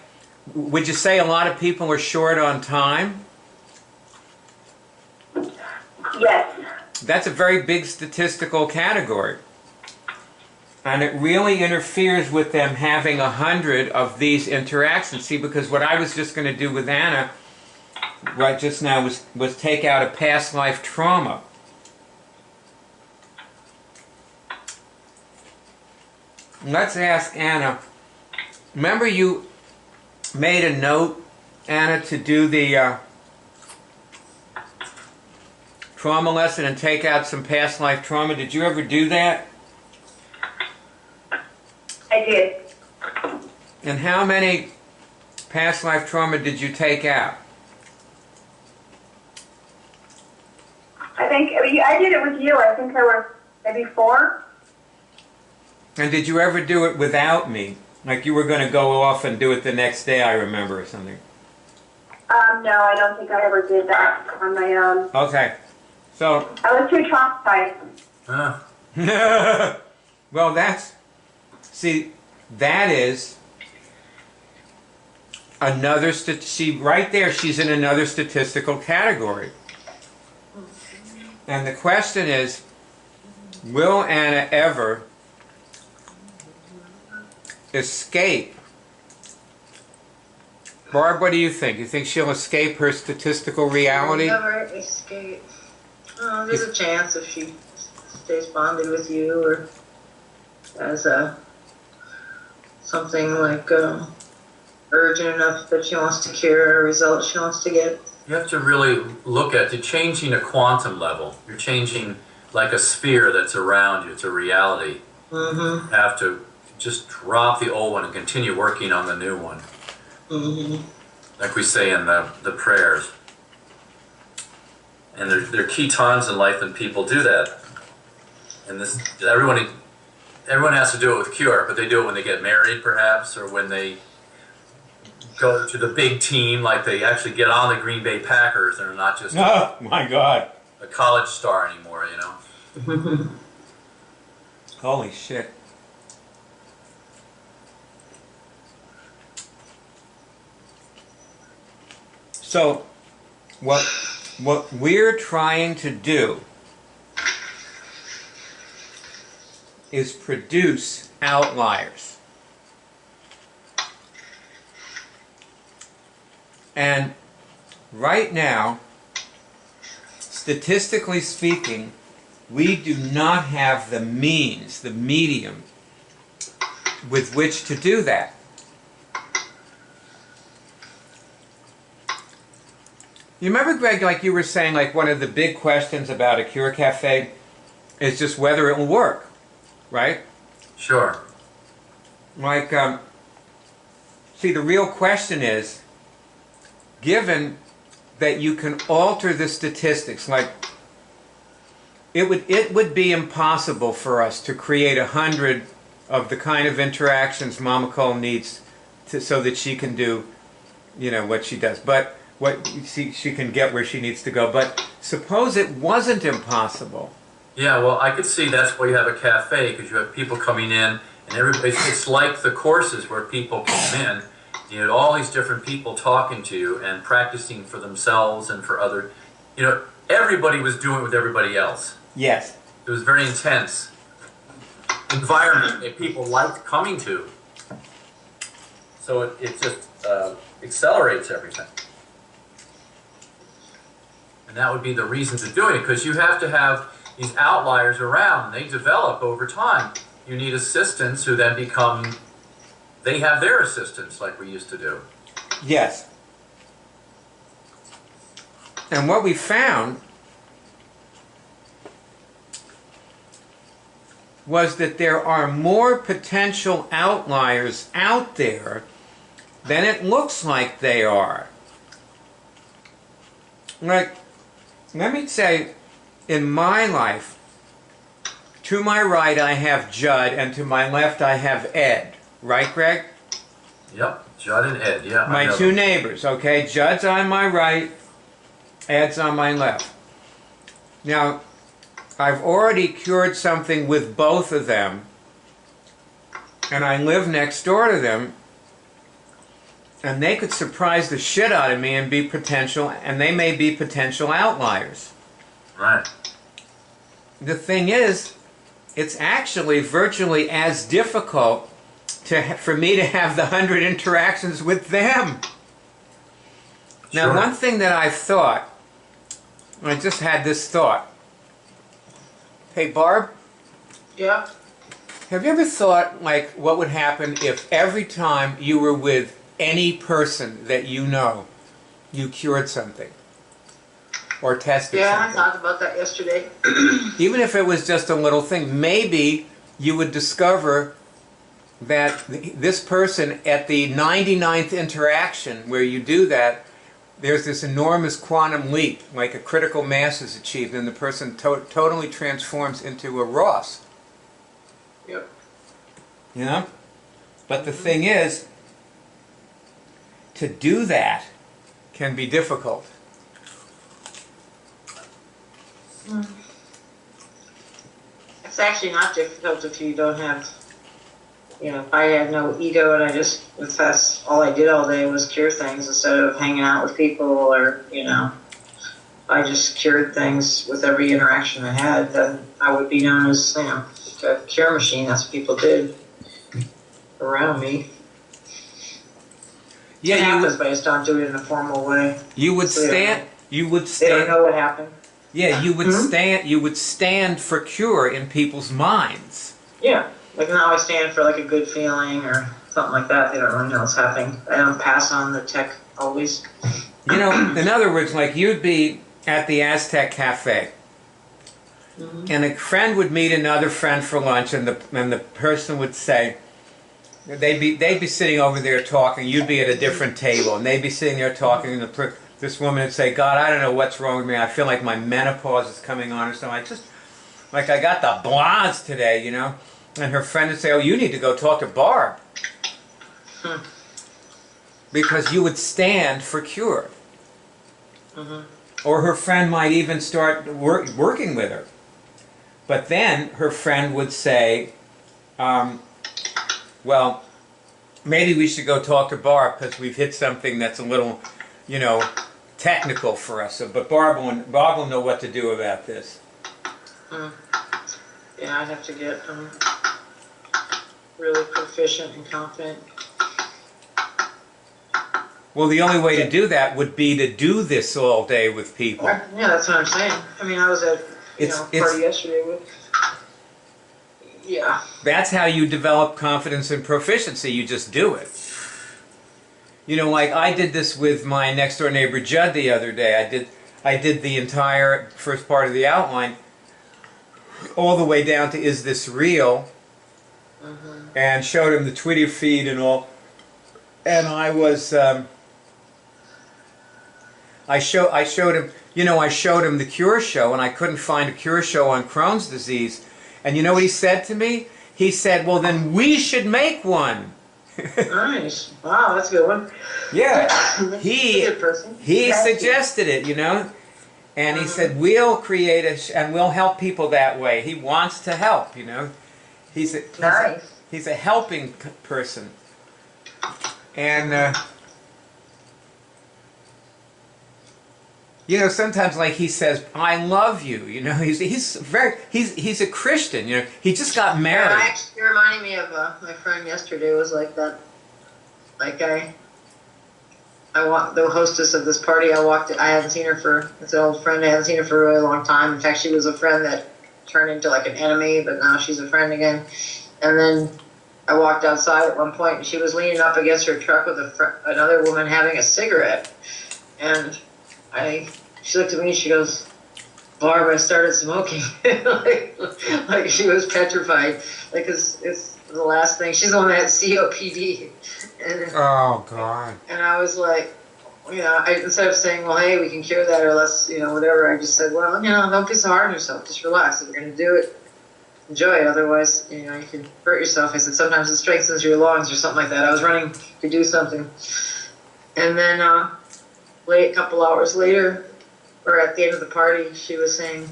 would you say a lot of people are short on time? Yes. That's a very big statistical category. And it really interferes with them having 100 of these interactions. See, because what I was just going to do with Anna right just now was take out a past life trauma. Let's ask Anna. Remember you made a note, Anna, to do the trauma lesson and take out some past life trauma. Did you ever do that? I did. And how many past life trauma did you take out? I did it with you. I think there were maybe 4. And did you ever do it without me? Like you were going to go off and do it the next day, I remember, or something. No, I don't think I ever did that on my own. Okay. So... I was too traumatized. Well, that's... See, that is another... right there, she's in another statistical category. And the question is, will Anna ever escape? Barb, what do you think? You think she'll escape her statistical reality? Never escape. Oh, there's a chance if she stays bonded with you or has something like urgent enough that she wants to cure, a result she wants to get. You have to really look at, you're changing a quantum level. You're changing like a sphere that's around you. It's a reality. Mm-hmm. You have to just drop the old one and continue working on the new one. Mm-hmm. Like we say in the prayers. And there are key times in life when people do that. And this everyone has to do it with cure, but they do it when they get married, perhaps, or when they go to the big team, like they actually get on the Green Bay Packers and are not just Oh, my God. a college star anymore, you know? Holy shit. So, what we're trying to do is produce outliers. And right now, statistically speaking, we do not have the means, the medium, with which to do that. You remember, Greg, like you were saying, like one of the big questions about a Cure Cafe is just whether it will work, right? Sure. Like, see, the real question is, given that you can alter the statistics, like it would be impossible for us to create 100 of the kind of interactions Mama Cole needs so that she can do, you know, what she does. But she can get where she needs to go. But suppose it wasn't impossible. Yeah, well, I could see that's why you have a cafe, because you have people coming in, and it's like the courses where people come in. You know, all these different people talking to you and practicing for themselves and for other, you know, everybody was doing it with everybody else. Yes. It was very intense. environment that people liked coming to. So it just accelerates everything. And that would be the reason to do it, because you have to have these outliers around. They develop over time. You need assistants who then become, they have their assistants like we used to do. Yes. And what we found was that there are more potential outliers out there than it looks like they are. Like, let me say, in my life, to my right I have Judd, and to my left I have Ed. Right, Greg? Yep, Judd and Ed, yeah. I My know two them. neighbors, okay? Judd's on my right, Ed's on my left. Now, I've already cured something with both of them, and I live next door to them, and they could surprise the shit out of me and be potential, and they may be potential outliers. Right. The thing is, it's actually virtually as difficult for me to have the 100 interactions with them. Now, Sure. one thing that I've thought, I just had this thought. Hey, Barb, Yeah. have you ever thought, like, what would happen if every time you were with any person that you know, you cured something? Or tested Yeah, I something? thought about that yesterday. Even if it was just a little thing, maybe you would discover that this person at the 99th interaction where you do that, there's this enormous quantum leap, like a critical mass is achieved, and the person totally transforms into a Ross. Yep. You know? But the thing is, to do that can be difficult. It's actually not difficult if you don't have, if I had no ego and if that's all I did all day was cure things instead of hanging out with people or, I just cured things with every interaction I had, then I would be known as, a cure machine. That's what people did around me. Yeah, It you happens, would, but I just don't do it in a formal way. you would So they don't stand. know. You would They don't stand. know what happened. Yeah, you would stand. You would stand for cure in people's minds. Yeah, like now I stand for like a good feeling or something like that. They don't really know what's happening. I don't pass on the tech always. You know, in other words, like you'd be at the Aztec Cafe, and a friend would meet another friend for lunch, and the person would say, they'd be sitting over there talking. You'd be at a different table, and they'd be sitting there talking, and this woman would say, "God, I don't know what's wrong with me. I feel like my menopause is coming on or something. I got the blahs today, you know." And her friend would say, "Oh, you need to go talk to Barb." Because you would stand for cure. Or her friend might even start working with her. But then her friend would say, well, maybe we should go talk to Barb because we've hit something that's a little, technical for us. But Barb will know what to do about this. Yeah, I'd have to get really proficient and confident. Well, the only way to do that would be to do this all day with people. Yeah, that's what I'm saying. I mean, I was at party yesterday with. Yeah. That's how you develop confidence and proficiency. You just do it. Like I did this with my next door neighbor Judd the other day. I did the entire first part of the outline, all the way down to "Is this real?" And showed him the Twitter feed and all. And I was, I showed him, I showed him the Cure Show, and I couldn't find a Cure Show on Crohn's disease. And you know what he said to me? He said, "Well, then we should make one." Nice. Wow, that's a good one. Yeah, That's a good person. he suggested it, and he said, "We'll create and we'll help people that way." He wants to help, He's Nice. he's a helping person, and you know, sometimes like he says, "I love you." You know, he's a Christian. You know, he just got Yeah, married. actually, you're reminding me of my friend yesterday was like that. Like I walked the hostess of this party. I hadn't seen her for. It's an old friend. I hadn't seen her for a really long time. In fact, she was a friend that turned into like an enemy, but now she's a friend again. And then I walked outside at one point, and she was leaning up against her truck with another woman having a cigarette. And she looked at me and she goes, "Barb, I started smoking." like she was petrified. Like it's the last thing. She's the one that had COPD. And, Oh God. and I was like, you know, instead of saying, well, hey, we can cure that, or let's, you know, whatever, I just said, well, you know, don't be so hard on yourself. Just relax. If you're going to do it, enjoy it. Otherwise, you know, you can hurt yourself. I said, sometimes it strengthens your lungs or something like that. I was running to do something. And then a couple hours later, or at the end of the party, she was saying,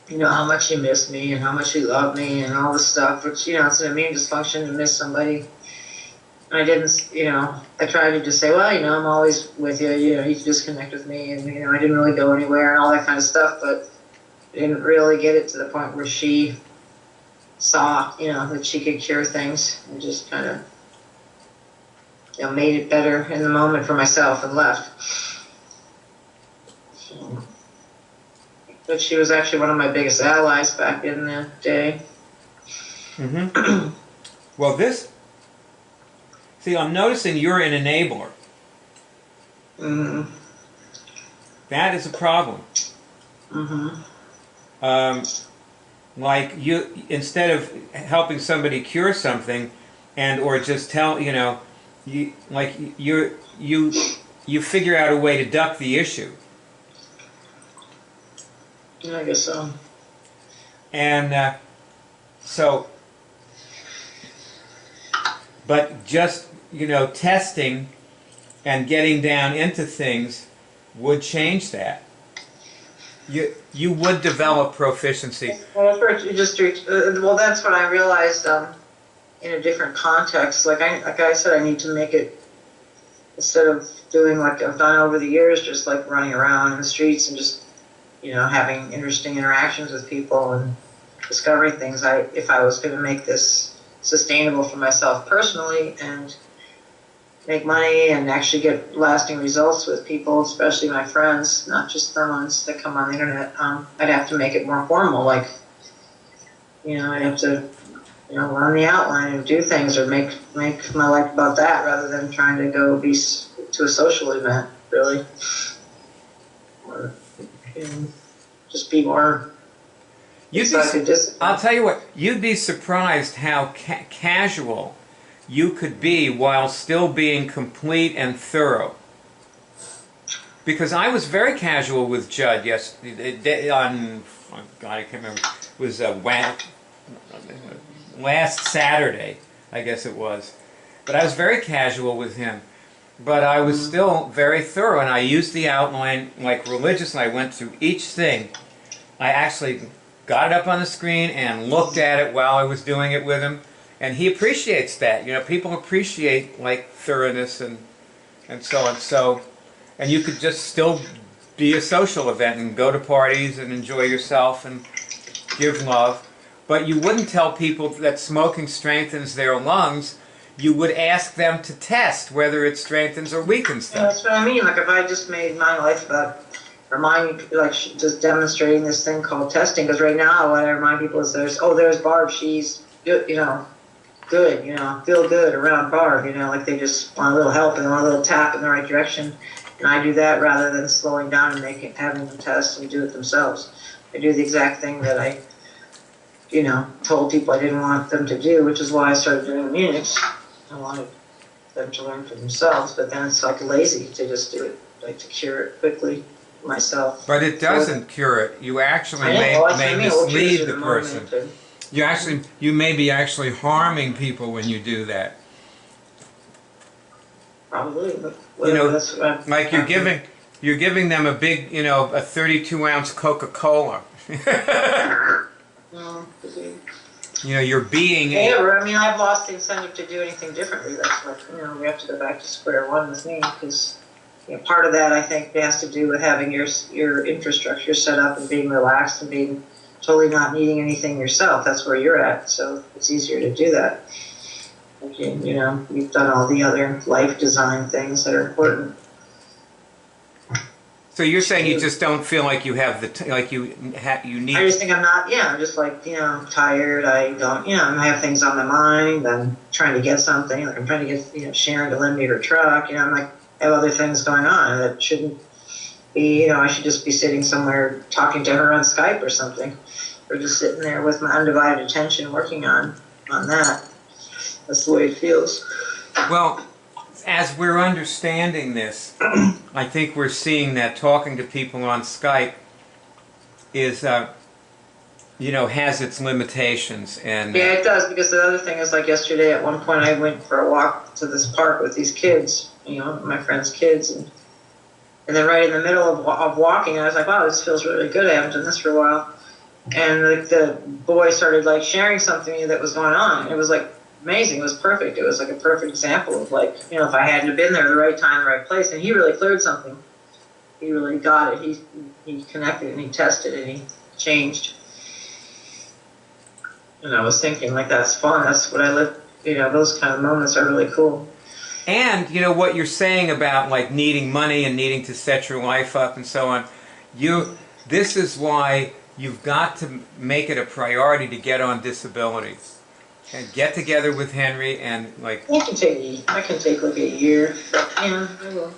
you know, how much you miss me and how much you love me and all this stuff, which, you know, it's an immune dysfunction to miss somebody. And I didn't, you know, I tried to just say, well, you know, I'm always with you, you know, you can just connect with me, and, you know, I didn't really go anywhere and all that kind of stuff, but I didn't really get it to the point where she saw, you know, that she could cure things, and just kind of, you know, made it better in the moment for myself and left. So, but she was actually one of my biggest allies back in the day. Mm-hmm. Well, see, I'm noticing you're an enabler. Mm-hmm. That is a problem. Mm-hmm. Like you, instead of helping somebody cure something, and or just tell, you know, you figure out a way to duck the issue. Yeah, I guess so. And but just, you know, testing and getting down into things would change that. You would develop proficiency. Well, first you just well, that's what I realized in a different context. Like I said, I need to make it, instead of doing like I've done over the years, just like running around in the streets and just, you know, having interesting interactions with people and discovering things. If I was going to make this sustainable for myself personally and make money and actually get lasting results with people, especially my friends, not just the ones that come on the internet, I'd have to make it more formal. Like, you know, I'd have to, you know, run the outline and do things, or make my life about that rather than trying to go be to a social event, really. Or, you know, just be more. I'll tell you what, you'd be surprised how casual you could be while still being complete and thorough. Because I was very casual with Judd yesterday, oh God, I can't remember, it was last Saturday, I guess it was. But I was very casual with him. But I was still very thorough, and I used the outline like religious, and I went through each thing. I actually got it up on the screen and looked at it while I was doing it with him, and he appreciates that. You know, people appreciate like thoroughness and so on. So, and you could just still be a social event and go to parties and enjoy yourself and give love, but you wouldn't tell people that smoking strengthens their lungs. You would ask them to test whether it strengthens or weakens them. Yeah, that's what I mean. Like if I just made my life about reminding, like just demonstrating this thing called testing, because right now what I remind people is there's Barb, she's good, you know, good, you know, feel good around Barb, you know, like they just want a little help and want a little tap in the right direction, and I do that rather than slowing down and having them test and do it themselves. I do the exact thing that I, you know, told people I didn't want them to do, which is why I started doing Munich. I wanted them to learn for themselves, but then it's like lazy to just do it, like to cure it quickly myself. But it doesn't cure it. You actually may mislead the person. You may be actually harming people when you do that. Probably, but you know, that's what like you're giving them a big, you know, a 32-ounce Coca-Cola. No, you know, you're being. Yeah, I mean, I've lost the incentive to do anything differently. That's what, you know, we have to go back to square one with me, because part of that I think has to do with having your infrastructure set up and being relaxed and being totally not needing anything yourself. That's where you're at, so it's easier to do that. You've done all the other life design things that are important. So you're saying you just don't feel like you have you need. I just think I'm not. I'm just tired. I don't. I have things on my mind. I'm trying to get something. Like I'm trying to get Sharon to lend me her truck. I'm like I have other things going on that shouldn't be. I should just be sitting somewhere talking to her on Skype or something, or just sitting there with my undivided attention working on that. That's the way it feels. Well, as we're understanding this, I think we're seeing that talking to people on Skype is, has its limitations. And yeah, it does, because the other thing is, like yesterday, at one point, I went for a walk to this park with these kids, my friends' kids, and then right in the middle of walking, I was like, wow, this feels really good. I haven't done this for a while. And the boy started sharing something that was going on. It was amazing. It was perfect. It was a perfect example of if I hadn't been there at the right time, the right place, and he really cleared something. He really got it. He connected and he tested and he changed. And I was thinking that's fun. That's what I live. Those kind of moments are really cool. And what you're saying about needing money and needing to set your life up and so on. This is why you've got to make it a priority to get on disability. And get together with Henry and I can take a year. I will.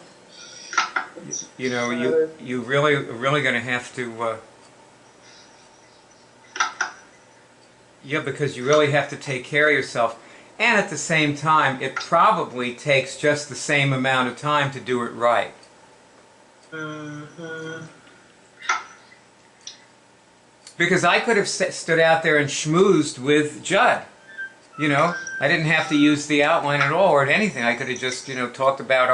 You really going to have to. Because you really have to take care of yourself, and at the same time, it probably takes just the same amount of time to do it right. Mm-hmm. Because I could have stood out there and schmoozed with Judd. I didn't have to use the outline at all or anything. I could have just, talked about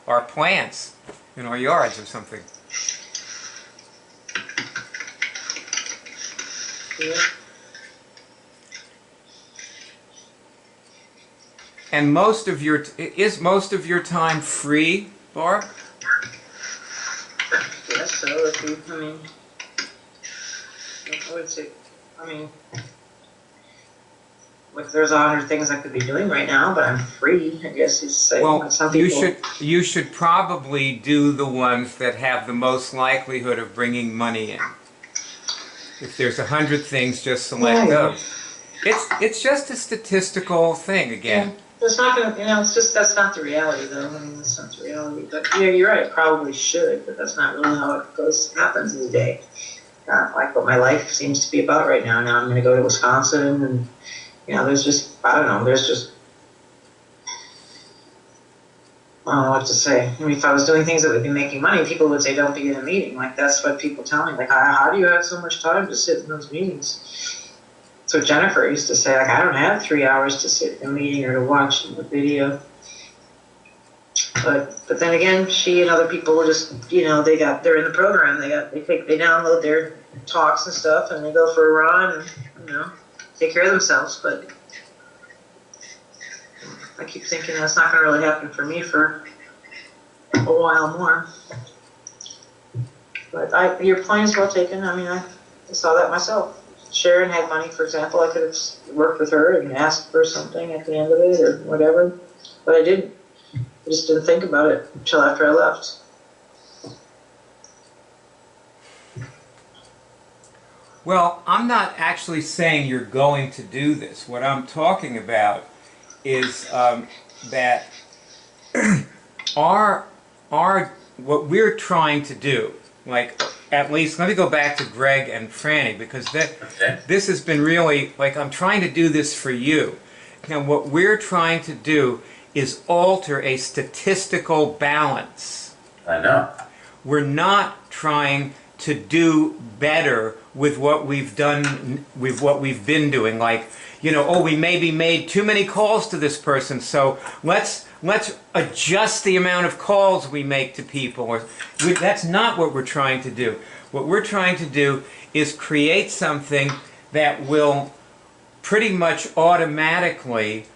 our plants in our yards or something. Yeah. And is most of your time free, Barb? Yes, so I would say, there's 100 things I could be doing right now, but I'm free, I guess you'd say. Well, some people... you should probably do the ones that have the most likelihood of bringing money in. If there's 100 things, just select those. It's just a statistical thing again. Yeah. It's not going to, it's just, that's not the reality though. That's not the reality. But you're right, it probably should, but that's not really how it happens in the day. Not like what my life seems to be about right now. Now I'm going to go to Wisconsin and there's just, I don't know what to say. If I was doing things that would be making money, people would say, don't be in a meeting. That's what people tell me. How do you have so much time to sit in those meetings? So Jennifer used to say, I don't have 3 hours to sit in a meeting or to watch a video. But then again, she and other people were just, they're in the program. They download their talks and stuff, and they go for a run and, take care of themselves. But I keep thinking that's not going to really happen for me for a while more. But your point is well taken. I saw that myself. Sharon had money, for example. I could have worked with her and asked for something at the end of it or whatever, but I didn't. I just didn't think about it until after I left. Well, I'm not actually saying you're going to do this. What I'm talking about is that what we're trying to do, at least, let me go back to Greg and Franny, because this has been really, I'm trying to do this for you. Now, what we're trying to do is alter a statistical balance. I know. We're not trying to do better with what we've done, with what we've been doing. We maybe made too many calls to this person, so let's adjust the amount of calls we make to people. That's not what we're trying to do. What we're trying to do is create something that will pretty much automatically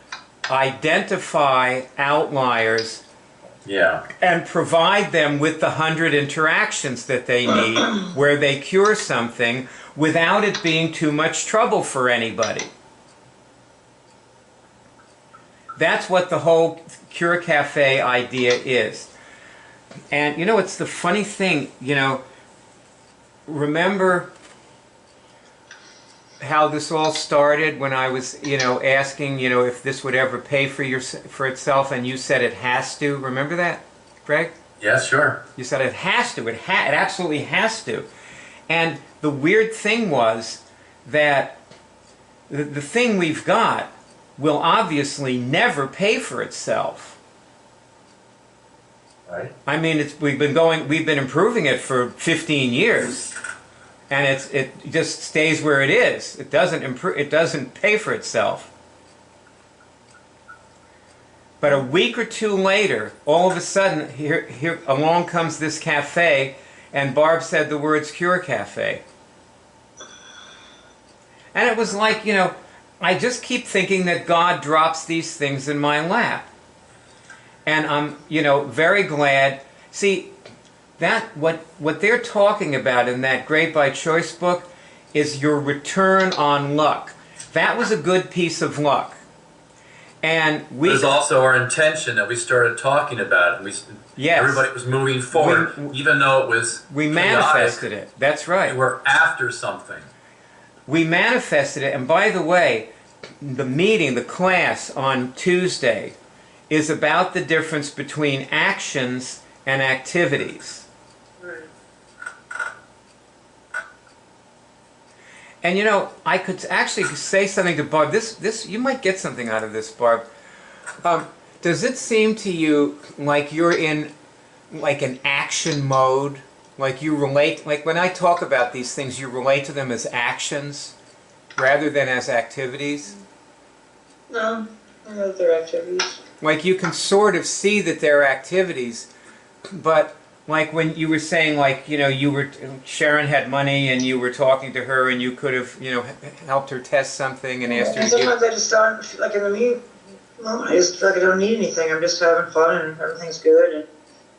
identify outliers Yeah. and provide them with the 100 interactions that they need where they cure something without it being too much trouble for anybody. That's what the whole Cure Cafe idea is. And you know, it's the funny thing, you know, remember how this all started when I was, you know, asking, you know, if this would ever pay for itself, and you said it has to. Remember that, Greg? Yeah, sure. You said it has to. It absolutely has to. And the weird thing was that the thing we've got will obviously never pay for itself. Right. I mean, we've been improving it for 15 years. And it just stays where it is. It doesn't improve. It doesn't pay for itself. But a week or two later, all of a sudden, here along comes this cafe, and Barb said the words "Cure Cafe," and it was like, you know, I just keep thinking that God drops these things in my lap, and I'm, you know, very glad. See. That what they're talking about in that Great by Choice book is your return on luck. That was a good piece of luck, and It was also our intention that we started talking about it. Everybody was moving forward, even though it was we chaotic. manifested it. That's right. We were after something. We manifested it, and by the way, the meeting, the class on Tuesday, is about the difference between actions and activities. And you know, I could actually say something to Barb. This you might get something out of this, Barb. Does it seem to you like you're in like an action mode? Like you relate, like when I talk about these things, you relate to them as actions rather than as activities? No, I know they're activities. Like you can sort of see that they're activities, but like when you were saying, like, you know, Sharon had money and you were talking to her and you could have, you know, helped her test something and asked her to sometimes I just don't, like in the moment, I just feel like I don't need anything. I'm just having fun and everything's good.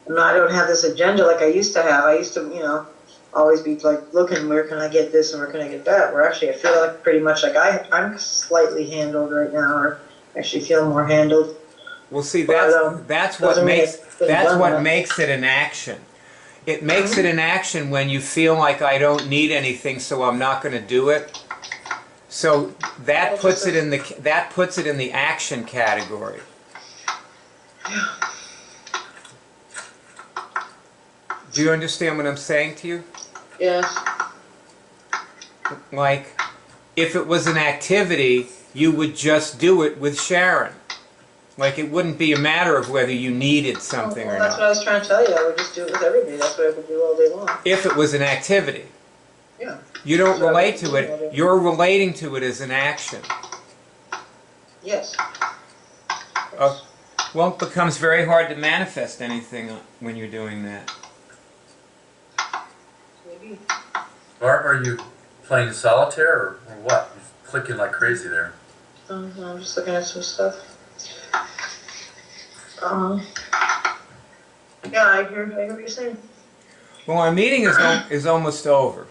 And I don't have this agenda like I used to have. I used to, you know, always be like looking, where can I get this and where can I get that? Where actually I feel like pretty much like I'm slightly handled right now, or actually feel more handled. Well, see, that's what makes it an action. It makes it an action when you feel like I don't need anything, so I'm not going to do it. So that puts it in the action category. Do you understand what I'm saying to you? Yes. Like, if it was an activity, you would just do it with Sharon. Like, it wouldn't be a matter of whether you needed something or not. That's what I was trying to tell you. I would just do it with everybody. That's what I would do all day long. If it was an activity. Yeah. You don't relate to it. You're relating to it as an action. Yes. Well, it becomes very hard to manifest anything when you're doing that. Maybe. Barb, are you playing solitaire or what? You're clicking like crazy there. I'm just looking at some stuff. Yeah, I hear what you're saying. Well, our meeting is almost over.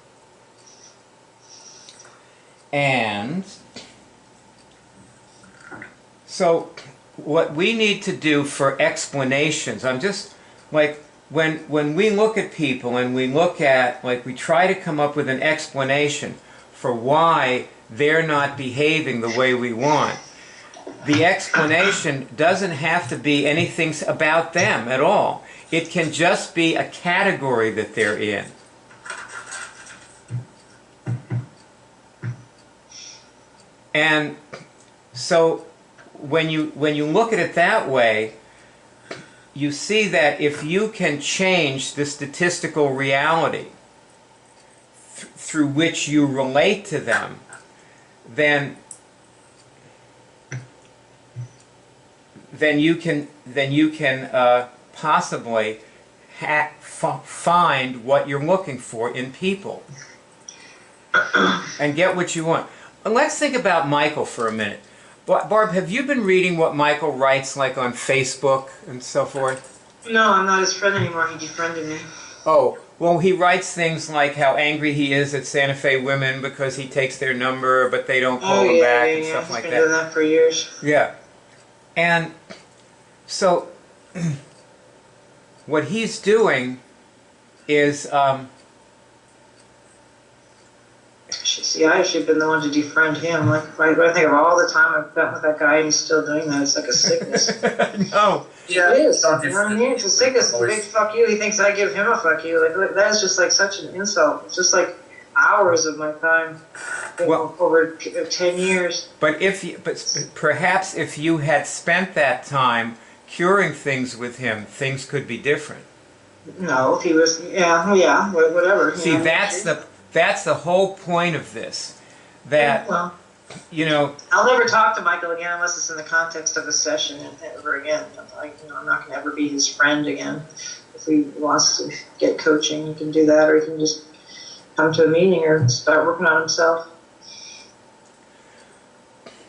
And so what we need to do for explanations, I'm just like, when we look at people and we look at, like, we try to come up with an explanation for why they're not behaving the way we want. The explanation doesn't have to be anything about them at all. It can just be a category that they're in. And so when you look at it that way, you see that if you can change the statistical reality through which you relate to them, then you can possibly find what you're looking for in people and get what you want. Let's think about Michael for a minute. Barb, have you been reading what Michael writes, like on Facebook and so forth? No, I'm not his friend anymore. He defriended me. Oh, well, he writes things like how angry he is at Santa Fe women because he takes their number, but they don't call him back and stuff like He's been doing that for years. Yeah. And so what he's doing is, See, I should have been the one to defriend him. Like, I think of all the time I've spent with that guy and he's still doing that. It's like a sickness. no. Yeah, it is. Don't You know what I mean? It's a sickness. It's a big fuck you. He thinks I give him a fuck you. Like, that is just like such an insult. It's just like hours of my time, Well, over 10 years. but perhaps if you had spent that time curing things with him, things could be different. No, if he was, whatever. See, that's the whole point of this. That, Well, you know, I'll never talk to Michael again unless it's in the context of a session ever again. I'm not going to ever be his friend again. If he wants to get coaching, he can do that, or he can just come to a meeting or start working on himself.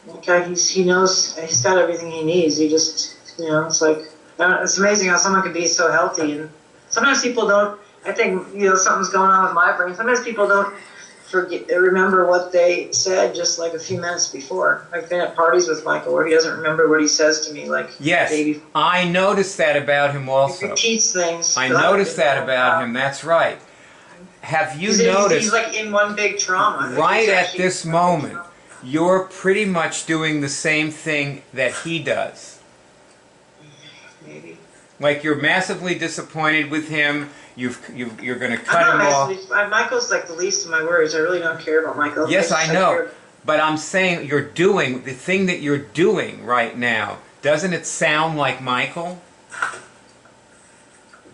Okay, he knows, he's got everything he needs. He just, it's like, it's amazing how someone can be so healthy. And sometimes people don't, I think, something's going on with my brain. Sometimes people don't remember what they said just like a few minutes before. I've been at parties with Michael where he doesn't remember what he says to me, like, yes, the day before. I noticed that about him He also. repeats things. I noticed that about him, that's right. Have you noticed, He's like in one big trauma. right He's at actually- this moment, you're pretty much doing the same thing that he does. Maybe. Like, you're massively disappointed with him, you're going to I'm cut him not off. messing- Michael's like the least of my worries. I really don't care about Michael. Yes, just I know. care- But I'm saying you're doing, the thing that you're doing right now, doesn't it sound like Michael?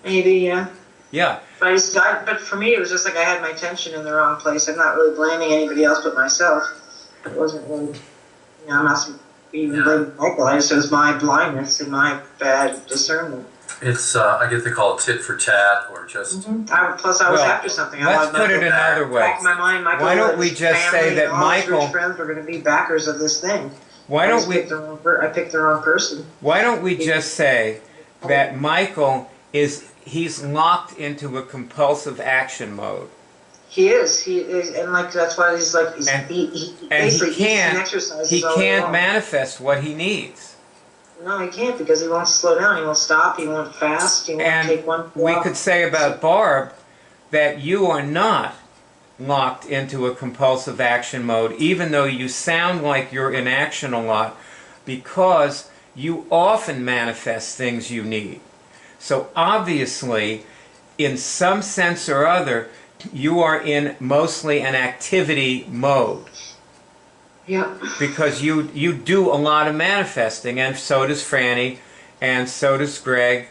Maybe, yeah. Yeah. But for me, it was just like I had my attention in the wrong place. I'm not really blaming anybody else but myself. It wasn't really, I'm not even blaming Michael. It was my blindness and my bad discernment. It's I get to call it tit for tat or just. Plus, I was Well, after something. let's put it another way. Back in my mind, Michael Why don't and we his just family say that and all his Michael- rich friends were going to be backers of this thing. Why don't we I picked the wrong person. Why don't we just say that Michael he's locked into a compulsive action mode. He is, and like that's why he's like, And he he basically eats and can't exercises all day long. manifest what he needs. No, he can't because he won't slow down. He won't stop. He won't fast. He won't take one. And we could say about Barb that you are not locked into a compulsive action mode, even though you sound like you're in action a lot, because you often manifest things you need. So obviously, in some sense or other, you are in mostly an activity mode. Yeah. Because you do a lot of manifesting, and so does Franny, and so does Greg,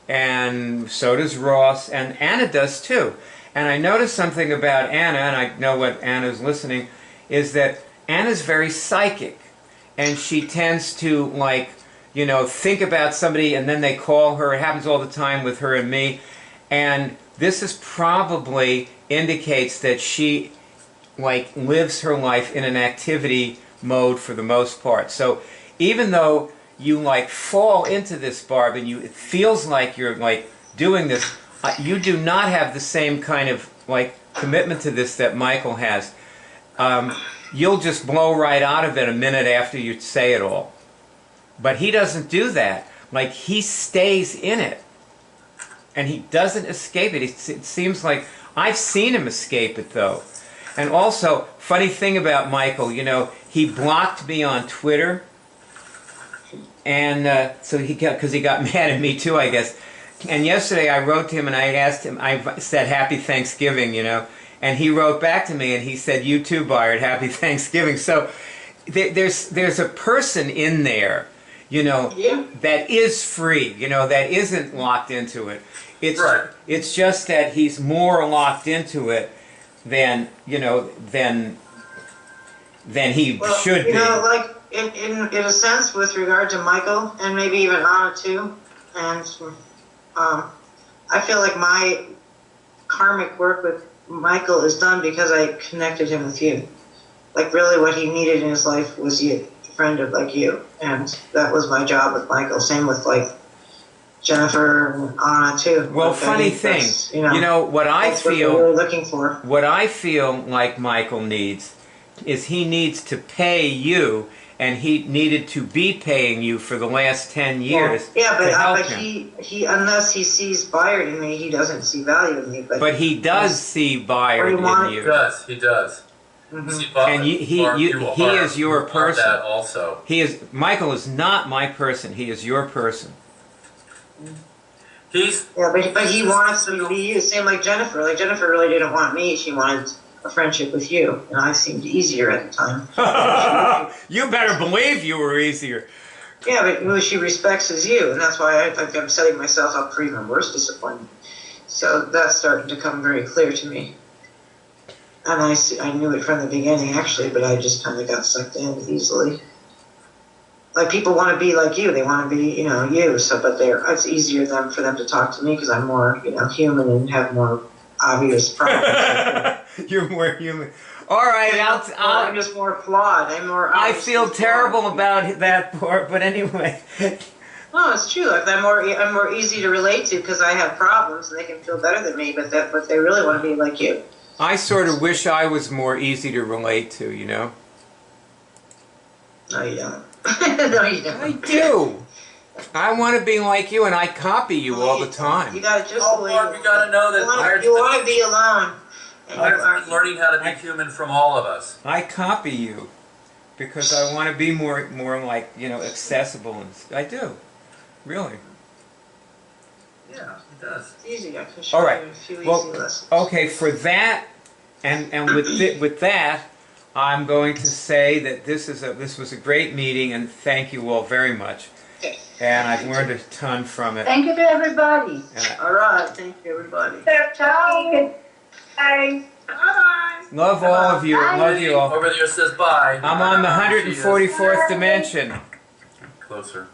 and so does Ross, and Anna does too. And I noticed something about Anna, and I know what Anna's listening, is that Anna's very psychic, and she tends to, like, you know, think about somebody and then they call her. It happens all the time with her and me. And this is probably indicates that she, like, lives her life in an activity mode for the most part. So even though you, like, fall into this, Barb, and it feels like you're, like, doing this, you do not have the same kind of, like, commitment to this that Michael has. You'll just blow right out of it a minute after you say it all. But he doesn't do that. Like, he stays in it. And he doesn't escape it. It seems like, I've seen him escape it, though. And also, funny thing about Michael, you know, he blocked me on Twitter. And so because he got mad at me too, I guess. And yesterday I wrote to him and I asked him, I said, Happy Thanksgiving, you know. And he wrote back to me and he said, you too, Byard, Happy Thanksgiving. So there's a person in there, you know, that is free, you know, that isn't locked into it. It's just that he's more locked into it than, you know, than he should be. You know, like, in a sense, with regard to Michael, and maybe even Anna too, and I feel like my karmic work with Michael is done because I connected him with you. Like, really what he needed in his life was you, a friend of, like, you. And that was my job with Michael. Same with, like, Jennifer and Anna too. Well, Like, I funny think thing, that's, you know what I that's what feel. we're really looking for. What I feel like Michael needs is he needs to pay you, and he needed to be paying you for the last 10 years Yeah, to help but him. he unless he sees Bayard in me, he doesn't see value in me. But he does see Bayard Or you want- in He you. does. He does. Mhm. See, And he are- is your are person. That also. Michael is not my person. He is your person. He's Yeah, but he wants to be you. Same like Jennifer. Like Jennifer really didn't want me. She wanted a friendship with you, and I seemed easier at the time. You better believe you were easier. Yeah, but who she respects is you, and that's why I'm setting myself up for even worse disappointment. So that's starting to come very clear to me. And I knew it from the beginning, actually, but I just kind of got sucked in easily. Like, people want to be like you. They want to be, you. So, but it's easier for them to talk to me because I'm more, human and have more obvious problems. You're more human. All right, I'm just more flawed. I'm more. I obviously feel flawed. terrible about that part, but anyway. No, it's true. Like I'm more easy to relate to because I have problems and they can feel better than me. But they really want to be like you. I sort of wish I was more easy to relate to, No, you don't. No, you don't. I do. I want to be like you, and I copy you all the You time. gotta just. Oh, Mark, you gotta know that You want to be alone. And Bayard's been learning how to be human from all of us. I copy you because I want to be more like, accessible, and I do. Really. Yeah, he does. It's easy. I can show All right. you a few easy Well, lessons. okay, for that, and with that, I'm going to say that this was a great meeting, and thank you all very much. Okay. And I've learned a ton from it. Thank you to everybody. And All right. Thank you, everybody. Ciao. Bye. Bye. love all of you. Love you all. Over there says bye. I'm on the 144th dimension. Closer.